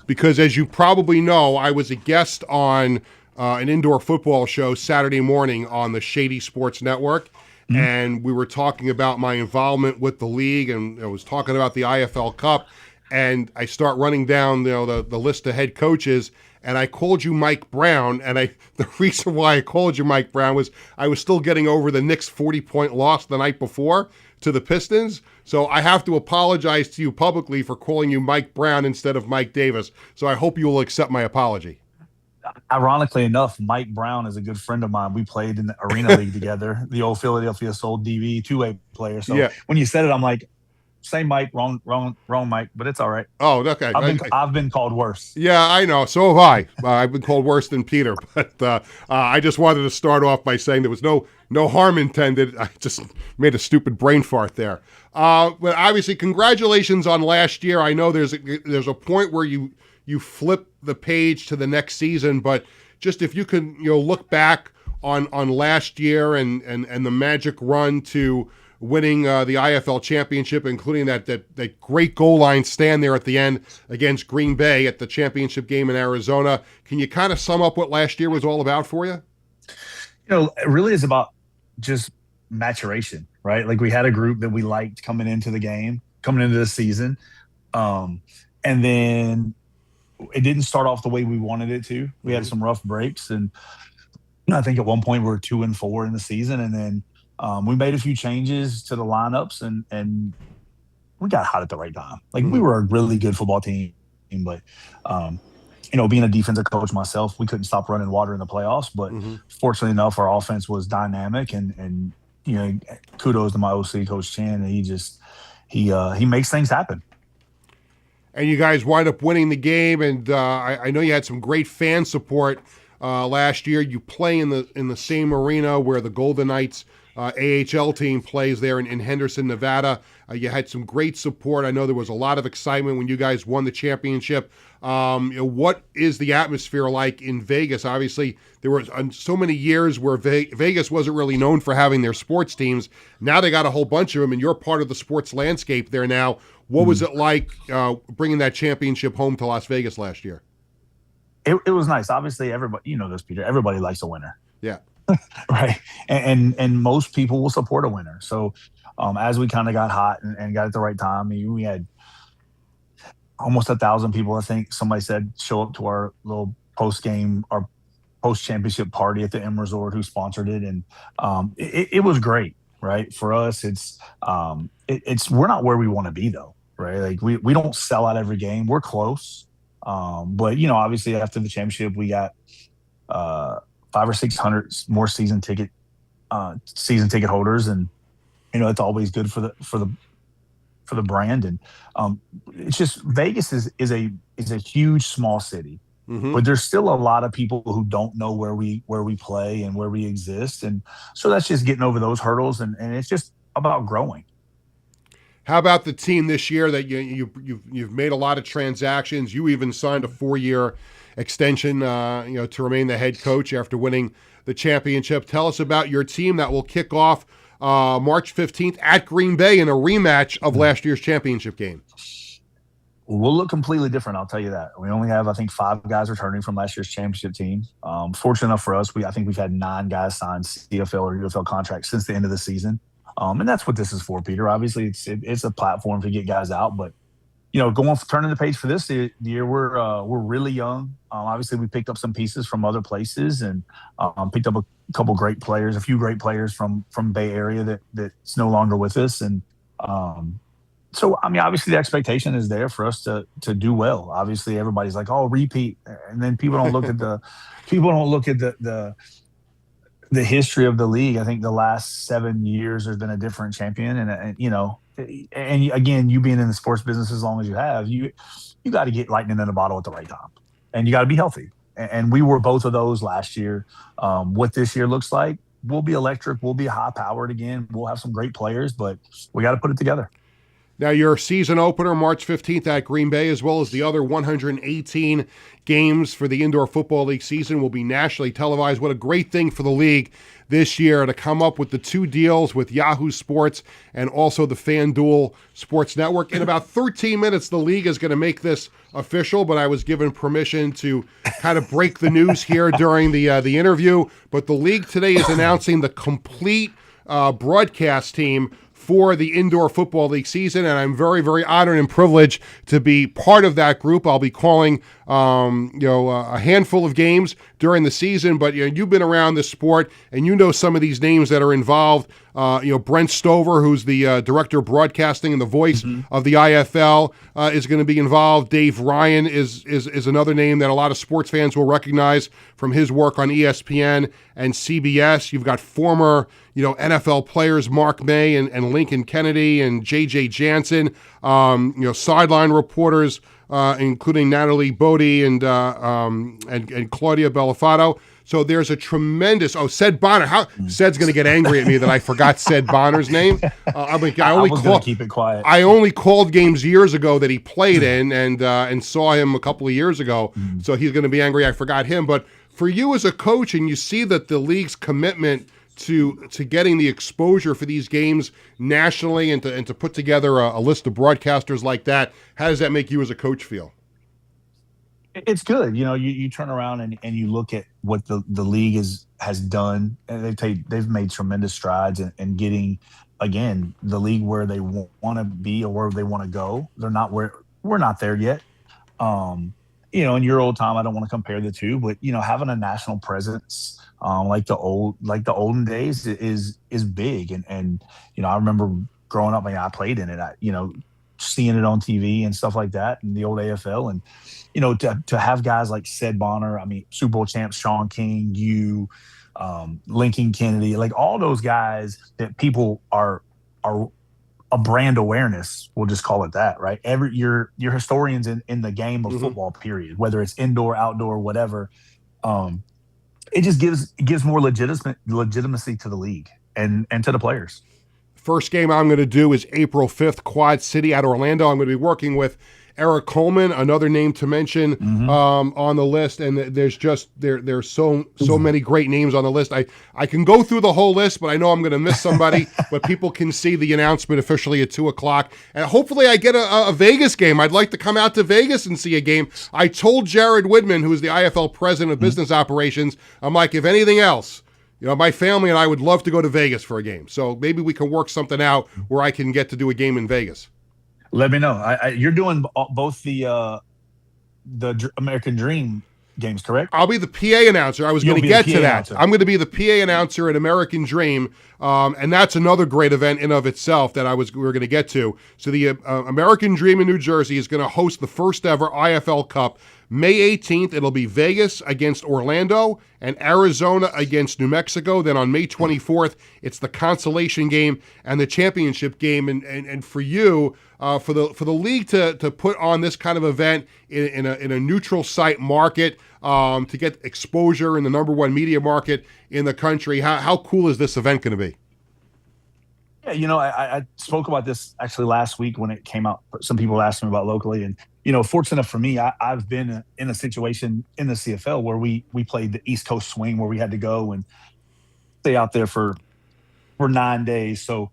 Speaker 2: because, as you probably know, I was a guest on an indoor football show Saturday morning on the Shady Sports Network, and we were talking about my involvement with the league, and I was talking about the IFL Cup, and I start running down the list of head coaches, and I called you Mike Brown, and the reason why I called you Mike Brown was I was still getting over the Knicks' 40-point loss the night before to the Pistons, so I have to apologize to you publicly for calling you Mike Brown instead of Mike Davis, so I hope you will accept my apology.
Speaker 7: Ironically enough, Mike Brown is a good friend of mine. We played in the Arena League together, the old Philadelphia Soul DV two-way player, so when you said it, I'm like, same Mike, wrong Mike, but it's all right.
Speaker 2: Oh, okay.
Speaker 7: I've been called worse.
Speaker 2: Yeah, I know. So have I. I've been called worse than Peter, but I just wanted to start off by saying there was no harm intended. I just made a stupid brain fart there. But obviously, congratulations on last year. I know there's a point where you flip the page to the next season, but just if you could look back on last year and the magic run to winning the IFL championship, including that great goal line stand there at the end against Green Bay at the championship game in Arizona. Can you kind of sum up what last year was all about for you?
Speaker 7: It really is about just maturation, right? Like we had a group that we liked coming into the season. And then it didn't start off the way we wanted it to. We had some rough breaks. And I think at one point we were 2-4 in the season. And then we made a few changes to the lineups and we got hot at the right time. Like we were a really good football team, but being a defensive coach myself, we couldn't stop running water in the playoffs. But fortunately enough, our offense was dynamic and kudos to my OC, Coach Chan. And he makes things happen.
Speaker 2: And you guys wind up winning the game, and I know you had some great fan support last year. You play in the same arena where the Golden Knights AHL team plays there in Henderson, Nevada. You had some great support. I know there was a lot of excitement when you guys won the championship. What is the atmosphere like in Vegas? Obviously, there were so many years where Vegas wasn't really known for having their sports teams. Now they got a whole bunch of them, and you're part of the sports landscape there now. What was it like bringing that championship home to Las Vegas last year?
Speaker 7: It was nice. Obviously, everybody, this, Peter, everybody likes a winner.
Speaker 2: Yeah.
Speaker 7: Right. And most people will support a winner. So as we kind of got hot and got at the right time, we had almost 1,000 people, I think somebody said, show up to our little our post-championship party at the M Resort who sponsored it. And it was great, right? For us, we're not where we want to be though, right? Like we don't sell out every game. We're close. But obviously after the championship, we got 500 or 600 more season ticket holders, and it's always good for the for the brand. And it's just Vegas is a huge small city.
Speaker 2: Mm-hmm.
Speaker 7: But there's still a lot of people who don't know where we play and where we exist. And so that's just getting over those hurdles, and it's just about growing.
Speaker 2: How about the team this year that you've made a lot of transactions? You even signed a 4-year extension, to remain the head coach after winning the championship. Tell us about your team that will kick off March 15th at Green Bay in a rematch of last year's championship game.
Speaker 7: We'll look completely different, I'll tell you that. We only have, I think, 5 guys returning from last year's championship team. Fortunate enough for us, I think we've had 9 guys sign CFL or UFL contracts since the end of the season. And that's what this is for, Peter. Obviously, it's a platform to get guys out. But, turning the page for this year, we're really young. Obviously, we picked up some pieces from other places and picked up a few great players from Bay Area that's no longer with us. And so, obviously the expectation is there for us to do well. Obviously, everybody's like, "Oh, repeat," and then people don't look at the history of the league. I think the last 7 years there's been a different champion, and again, you being in the sports business as long as you have, you got to get lightning in a bottle at the right time, and you got to be healthy. And we were both of those last year. What this year looks like, we'll be electric. We'll be high powered again. We'll have some great players, but we got to put it together.
Speaker 2: Now, your season opener, March 15th at Green Bay, as well as the other 118 games for the Indoor Football League season, will be nationally televised. What a great thing for the league this year to come up with the 2 deals with Yahoo Sports and also the FanDuel Sports Network. In about 13 minutes, the league is going to make this official, but I was given permission to kind of break the news here during the interview. But the league today is announcing the complete broadcast team for the Indoor Football League season, and I'm very, very honored and privileged to be part of that group. I'll be calling, a handful of games during the season, but you've been around this sport, and you know some of these names that are involved. Brent Stover, who's the director of broadcasting and the voice of the IFL, is going to be involved. Dave Ryan is another name that a lot of sports fans will recognize from his work on ESPN and CBS. You've got former NFL players Mark May and Lincoln Kennedy and J.J. Jansen, sideline reporters, including Natalie Bodie and Claudia Bellafato. So there's a tremendous. Sed Bonner. Sed's going to get angry at me that I forgot Sed Bonner's name. I was going to keep it quiet. I only called games years ago that he played in and saw him a couple of years ago. So he's going to be angry I forgot him. But for you as a coach, and you see that the league's commitment to getting the exposure for these games nationally and to put together a list of broadcasters like that, how does that make you as a coach feel?
Speaker 7: It's good. You turn around and you look at what the league has done, and they've made tremendous strides in getting, again, the league where they want to be or where they want to go. We're not there yet. In your old time, I don't want to compare the two, but having a national presence like the olden days is big. And I remember growing up, I played in it. Seeing it on TV and stuff like that in the old AFL, and to have guys like Sed Bonner, Super Bowl champs Sean King, Lincoln Kennedy, like all those guys that people are a brand awareness, we'll just call it that, right? Your historians in the game of football, period, whether it's indoor, outdoor, whatever. It just gives more legitimacy to the league and to the players.
Speaker 2: First game I'm going to do is April 5th, Quad City at Orlando. I'm going to be working with Eric Coleman, another name to mention on the list, and there's so many great names on the list. I can go through the whole list, but I know I'm going to miss somebody. But people can see the announcement officially at 2:00, and hopefully I get a Vegas game. I'd like to come out to Vegas and see a game. I told Jared Widman, who is the IFL president of business operations, I'm like, if anything else, my family and I would love to go to Vegas for a game. So maybe we can work something out where I can get to do a game in Vegas.
Speaker 7: Let me know. You're doing both the American Dream games, correct?
Speaker 2: I'll be the PA announcer. I was going to get to that. Announcer. I'm going to be the PA announcer at American Dream, and that's another great event in of itself that we were going to get to. So the American Dream in New Jersey is going to host the first ever IFL Cup. May 18th, it'll be Vegas against Orlando and Arizona against New Mexico. Then on May 24th, it's the consolation game and the championship game. And for you, for the league to put on this kind of event in a neutral site market, to get exposure in the number one media market in the country, how cool is this event going to be?
Speaker 7: Yeah, I spoke about this actually last week when it came out. Some people asked me about locally, and fortunate for me, I've been in a situation in the CFL where we played the East Coast swing, where we had to go and stay out there for 9 days. So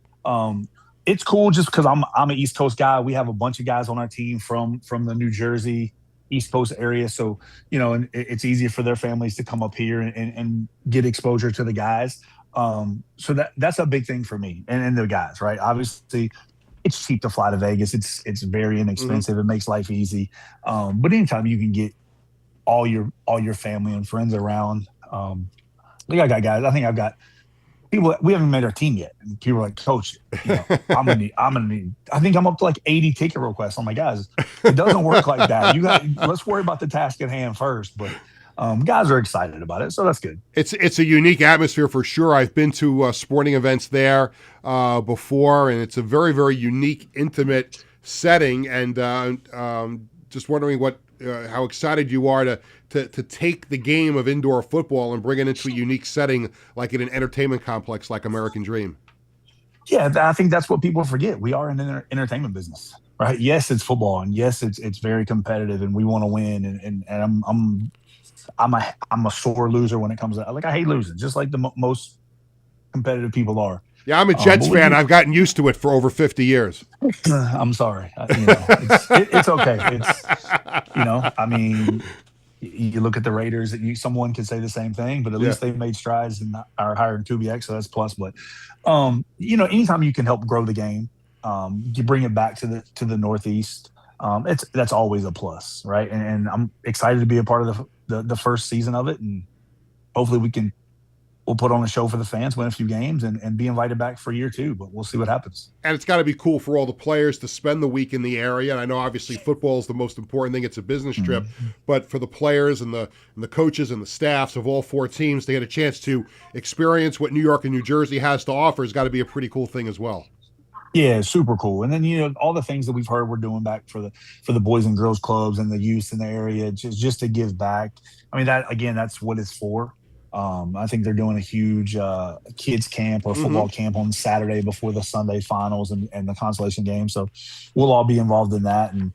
Speaker 7: it's cool just because I'm an East Coast guy. We have a bunch of guys on our team from the New Jersey East Coast area, so and it's easier for their families to come up here and get exposure to the guys. So that's a big thing for me and the guys, right? Obviously, it's cheap to fly to Vegas. It's very inexpensive. It makes life easy. But anytime you can get all your family and friends around, I got guys. I think I've got people. We haven't made our team yet, and people are like, "Coach, I'm gonna need." I think I'm up to like 80 ticket requests. I'm like, guys, it doesn't work like that. Let's worry about the task at hand first. But guys are excited about it, so that's good.
Speaker 2: It's a unique atmosphere for sure. I've been to sporting events there before, and it's a very, very unique, intimate setting. And just wondering how excited you are to take the game of indoor football and bring it into a unique setting like in an entertainment complex like American Dream.
Speaker 7: Yeah, I think that's what people forget. We are in an entertainment business, right? Yes, it's football, and yes, it's very competitive, and we want to win. And I'm a sore loser when it comes to I hate losing, just like the most competitive people are.
Speaker 2: Yeah, I'm a Jets fan. I've gotten used to it for over 50 years.
Speaker 7: I'm sorry. It's okay. It's I mean, you look at the Raiders. Someone could say the same thing, but at least they've made strides and are hiring Kubiak, so that's plus. But anytime you can help grow the game, you bring it back to the Northeast. That's always a plus, right? And I'm excited to be a part of the first season of it, and hopefully we'll put on a show for the fans, win a few games, and be invited back for year two. But we'll see what happens.
Speaker 2: And it's got to be cool for all the players to spend the week in the area. And I know obviously football is the most important thing; it's a business trip. But for the players and the coaches and the staffs of all four teams, they get a chance to experience what New York and New Jersey has to offer. Has got to be a pretty cool thing as well.
Speaker 7: Yeah, super cool. And then all the things that we've heard we're doing back for the boys and girls clubs and the youth in the area, just to give back. I mean, that's what it's for. I think they're doing a huge kids camp or football camp on Saturday before the Sunday finals and the consolation game. So we'll all be involved in that. And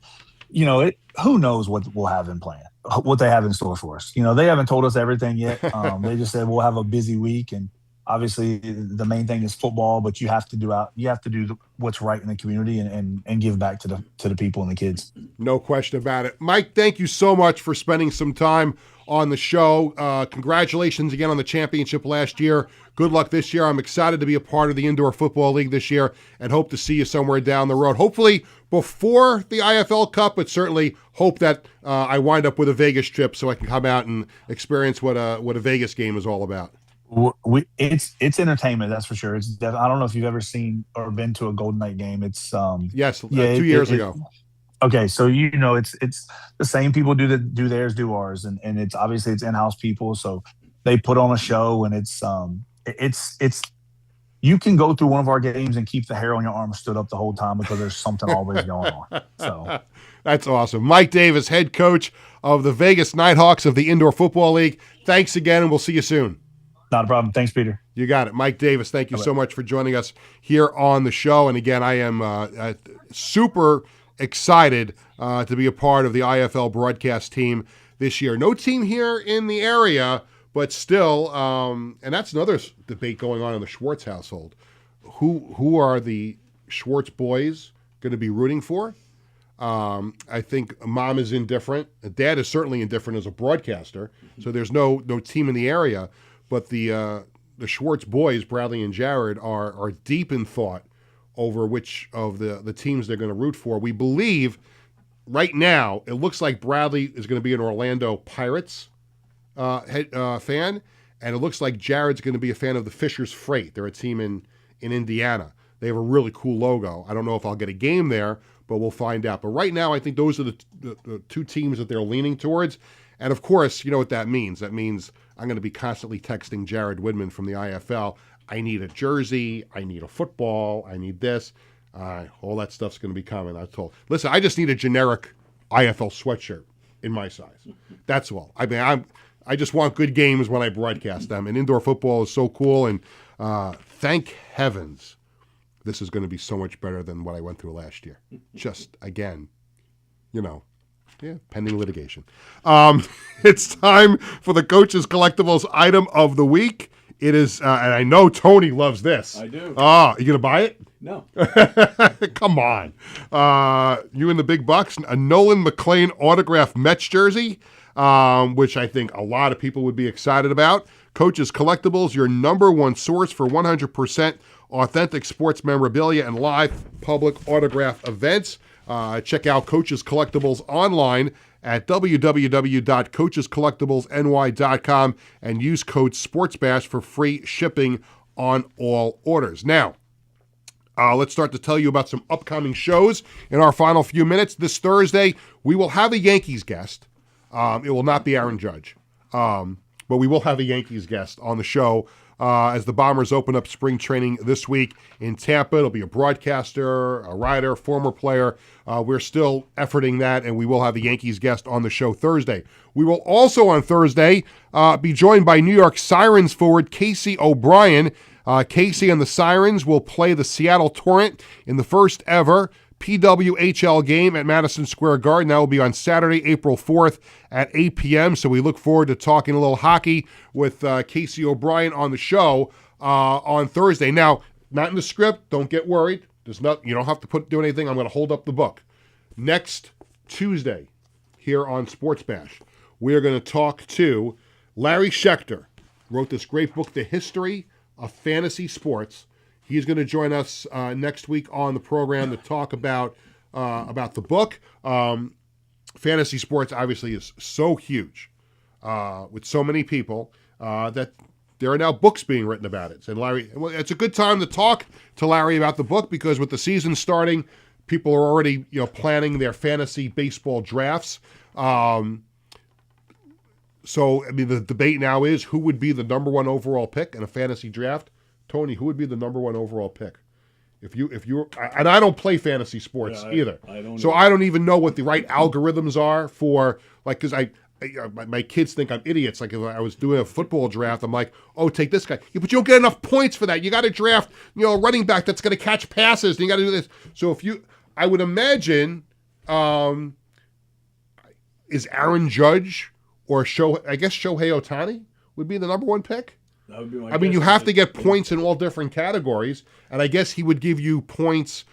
Speaker 7: who knows what we'll have in plan, what they have in store for us. They haven't told us everything yet. They just said we'll have a busy week, and obviously the main thing is football, but you have to do what's right in the community and give back to the people and the kids.
Speaker 2: No question about it. Mike, thank you so much for spending some time on the show. Congratulations again on the championship last year. Good luck this year. I'm excited to be a part of the Indoor Football League this year and hope to see you somewhere down the road. Hopefully before the IFL Cup, but certainly hope that I wind up with a Vegas trip so I can come out and experience what a Vegas game is all about.
Speaker 7: It's entertainment, that's for sure. I don't know if you've ever seen or been to a Golden Knight game. It's
Speaker 2: 2 years ago.
Speaker 7: Okay, so it's the same people do theirs, do ours, and it's obviously it's in-house people, so they put on a show, and it's you can go through one of our games and keep the hair on your arm stood up the whole time because there's something always going on. So
Speaker 2: that's awesome. Mike Davis, head coach of the Vegas Nighthawks of the Indoor Football League. Thanks again, and we'll see you soon.
Speaker 7: Not a problem. Thanks, Peter.
Speaker 2: You got it. Mike Davis, thank you so much for joining us here on the show. And again, I am super excited to be a part of the IFL broadcast team this year. No team here in the area, but still, and that's another debate going on in the Schwartz household. Who are the Schwartz boys going to be rooting for? I think mom is indifferent. Dad is certainly indifferent as a broadcaster, so there's no team in the area. But the Schwartz boys, Bradley and Jared, are deep in thought over which of the teams they're going to root for. We believe right now it looks like Bradley is going to be an Orlando Pirates fan, and it looks like Jared's going to be a fan of the Fisher's Freight. They're a team in Indiana. They have a really cool logo. I don't know if I'll get a game there, but we'll find out. But right now, I think those are the two teams that they're leaning towards. And of course, you know what that means. That means I'm going to be constantly texting Jared Widman from the IFL. I need a jersey. I need a football. I need this. All that stuff's going to be coming. I told. Listen, I just need a generic IFL sweatshirt in my size. That's all. I mean, I just want good games when I broadcast them. And indoor football is so cool. And thank heavens, this is going to be so much better than what I went through last year. Just again, pending litigation. It's time for the Coaches Collectibles item of the week. It is, and I know Tony loves this.
Speaker 4: I do.
Speaker 2: Oh, you gonna buy it?
Speaker 4: No.
Speaker 2: Come on. You and the big bucks. A Nolan McLean autographed Mets jersey, which I think a lot of people would be excited about. Coaches Collectibles, your number one source for 100% authentic sports memorabilia and live public autograph events. Check out Coaches Collectibles online at www.coachescollectiblesny.com and use code SPORTSBASH for free shipping on all orders. Now, let's start to tell you about some upcoming shows in our final few minutes. This Thursday, we will have a Yankees guest. It will not be Aaron Judge, but we will have a Yankees guest on the show as the Bombers open up spring training this week in Tampa. It'll be a broadcaster, a writer, former player. We're still efforting that, and we will have a Yankees guest on the show Thursday. We will also on Thursday be joined by New York Sirens forward Casey O'Brien. Casey and the Sirens will play the Seattle Torrent in the first ever PWHL game at Madison Square Garden. That will be on Saturday, April 4th at 8 p.m. So we look forward to talking a little hockey with Casey O'Brien on the show on Thursday. Now, not in the script. Don't get worried. You don't have to do anything. I'm going to hold up the book. Next Tuesday here on Sports Bash, we are going to talk to Larry Schechter. Wrote this great book, The History of Fantasy Sports. He's going to join us next week on the program to talk about the book. Fantasy sports obviously is so huge with so many people that there are now books being written about it. And Larry, it's a good time to talk to Larry about the book because with the season starting, people are already planning their fantasy baseball drafts. So I mean, the debate now is who would be the number one overall pick in a fantasy draft. Tony, who would be the number one overall pick? If you and I don't play fantasy sports either, I don't even know what the right algorithms are for because my kids think I'm idiots. Like if I was doing a football draft, I'm like, oh, take this guy. Yeah, but you don't get enough points for that. You got to draft a running back that's going to catch passes. And you got to do this. So I would imagine, is Aaron Judge or Shohei Ohtani would be the number one pick.
Speaker 4: That would be my
Speaker 2: I mean,
Speaker 4: guess.
Speaker 2: you have to get points in all different categories, and I guess he would give you points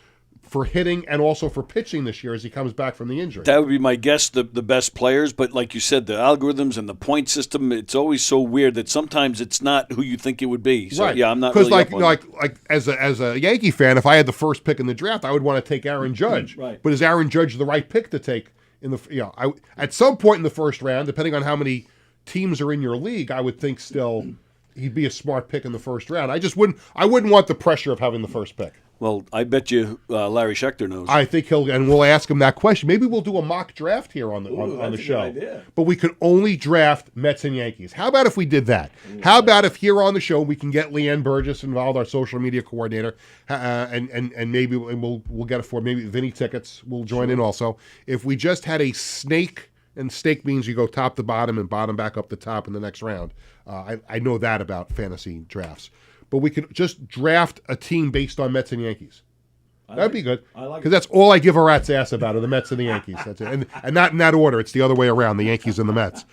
Speaker 2: for hitting and also for pitching this year as he comes back from the injury.
Speaker 3: That would be my guess, the best players. But like you said, the algorithms and the point system, it's always so weird that sometimes it's not who you think it would be. So,
Speaker 2: right.
Speaker 3: Yeah, I'm not really
Speaker 2: like as a Yankee fan, if I had the first pick in the draft, I would want to take Aaron Judge.
Speaker 4: Right.
Speaker 2: But is Aaron Judge the right pick to take in the at some point in the first round, depending on how many teams are in your league, I would think still he'd be a smart pick in the first round. I wouldn't want the pressure of having the first pick.
Speaker 3: Well, I bet you Larry Schechter knows.
Speaker 2: I think we'll ask him that question. Maybe we'll do a mock draft here on the show.
Speaker 4: Good idea.
Speaker 2: But we could only draft Mets and Yankees. How about if we did that? How about if here on the show we can get Leanne Burgess involved, our social media coordinator, and maybe we'll get it for maybe Vinny Tickets will join in also. If we just had a snake, and snake means you go top to bottom and bottom back up the top in the next round. I know that about fantasy drafts. But we could just draft a team based on Mets and Yankees. That'd be good. Because that's all I give a rat's ass about are the Mets and the Yankees. That's it. And not in that order. It's the other way around, the Yankees and the Mets.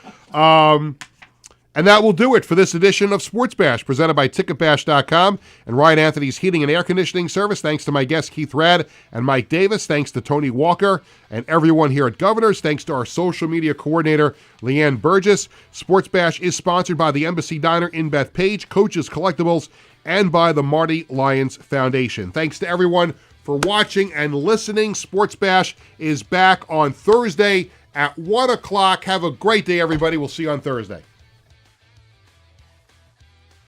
Speaker 2: And that will do it for this edition of Sports Bash, presented by TicketBash.com and Ryan Anthony's Heating and Air Conditioning Service. Thanks to my guests, Keith Raad and Mike Davis. Thanks to Tony Walker and everyone here at Governors. Thanks to our social media coordinator, Leanne Burgess. Sports Bash is sponsored by the Embassy Diner in Bethpage, Coaches Collectibles, and by the Marty Lyons Foundation. Thanks to everyone for watching and listening. Sports Bash is back on Thursday at 1 o'clock. Have a great day, everybody. We'll see you on Thursday.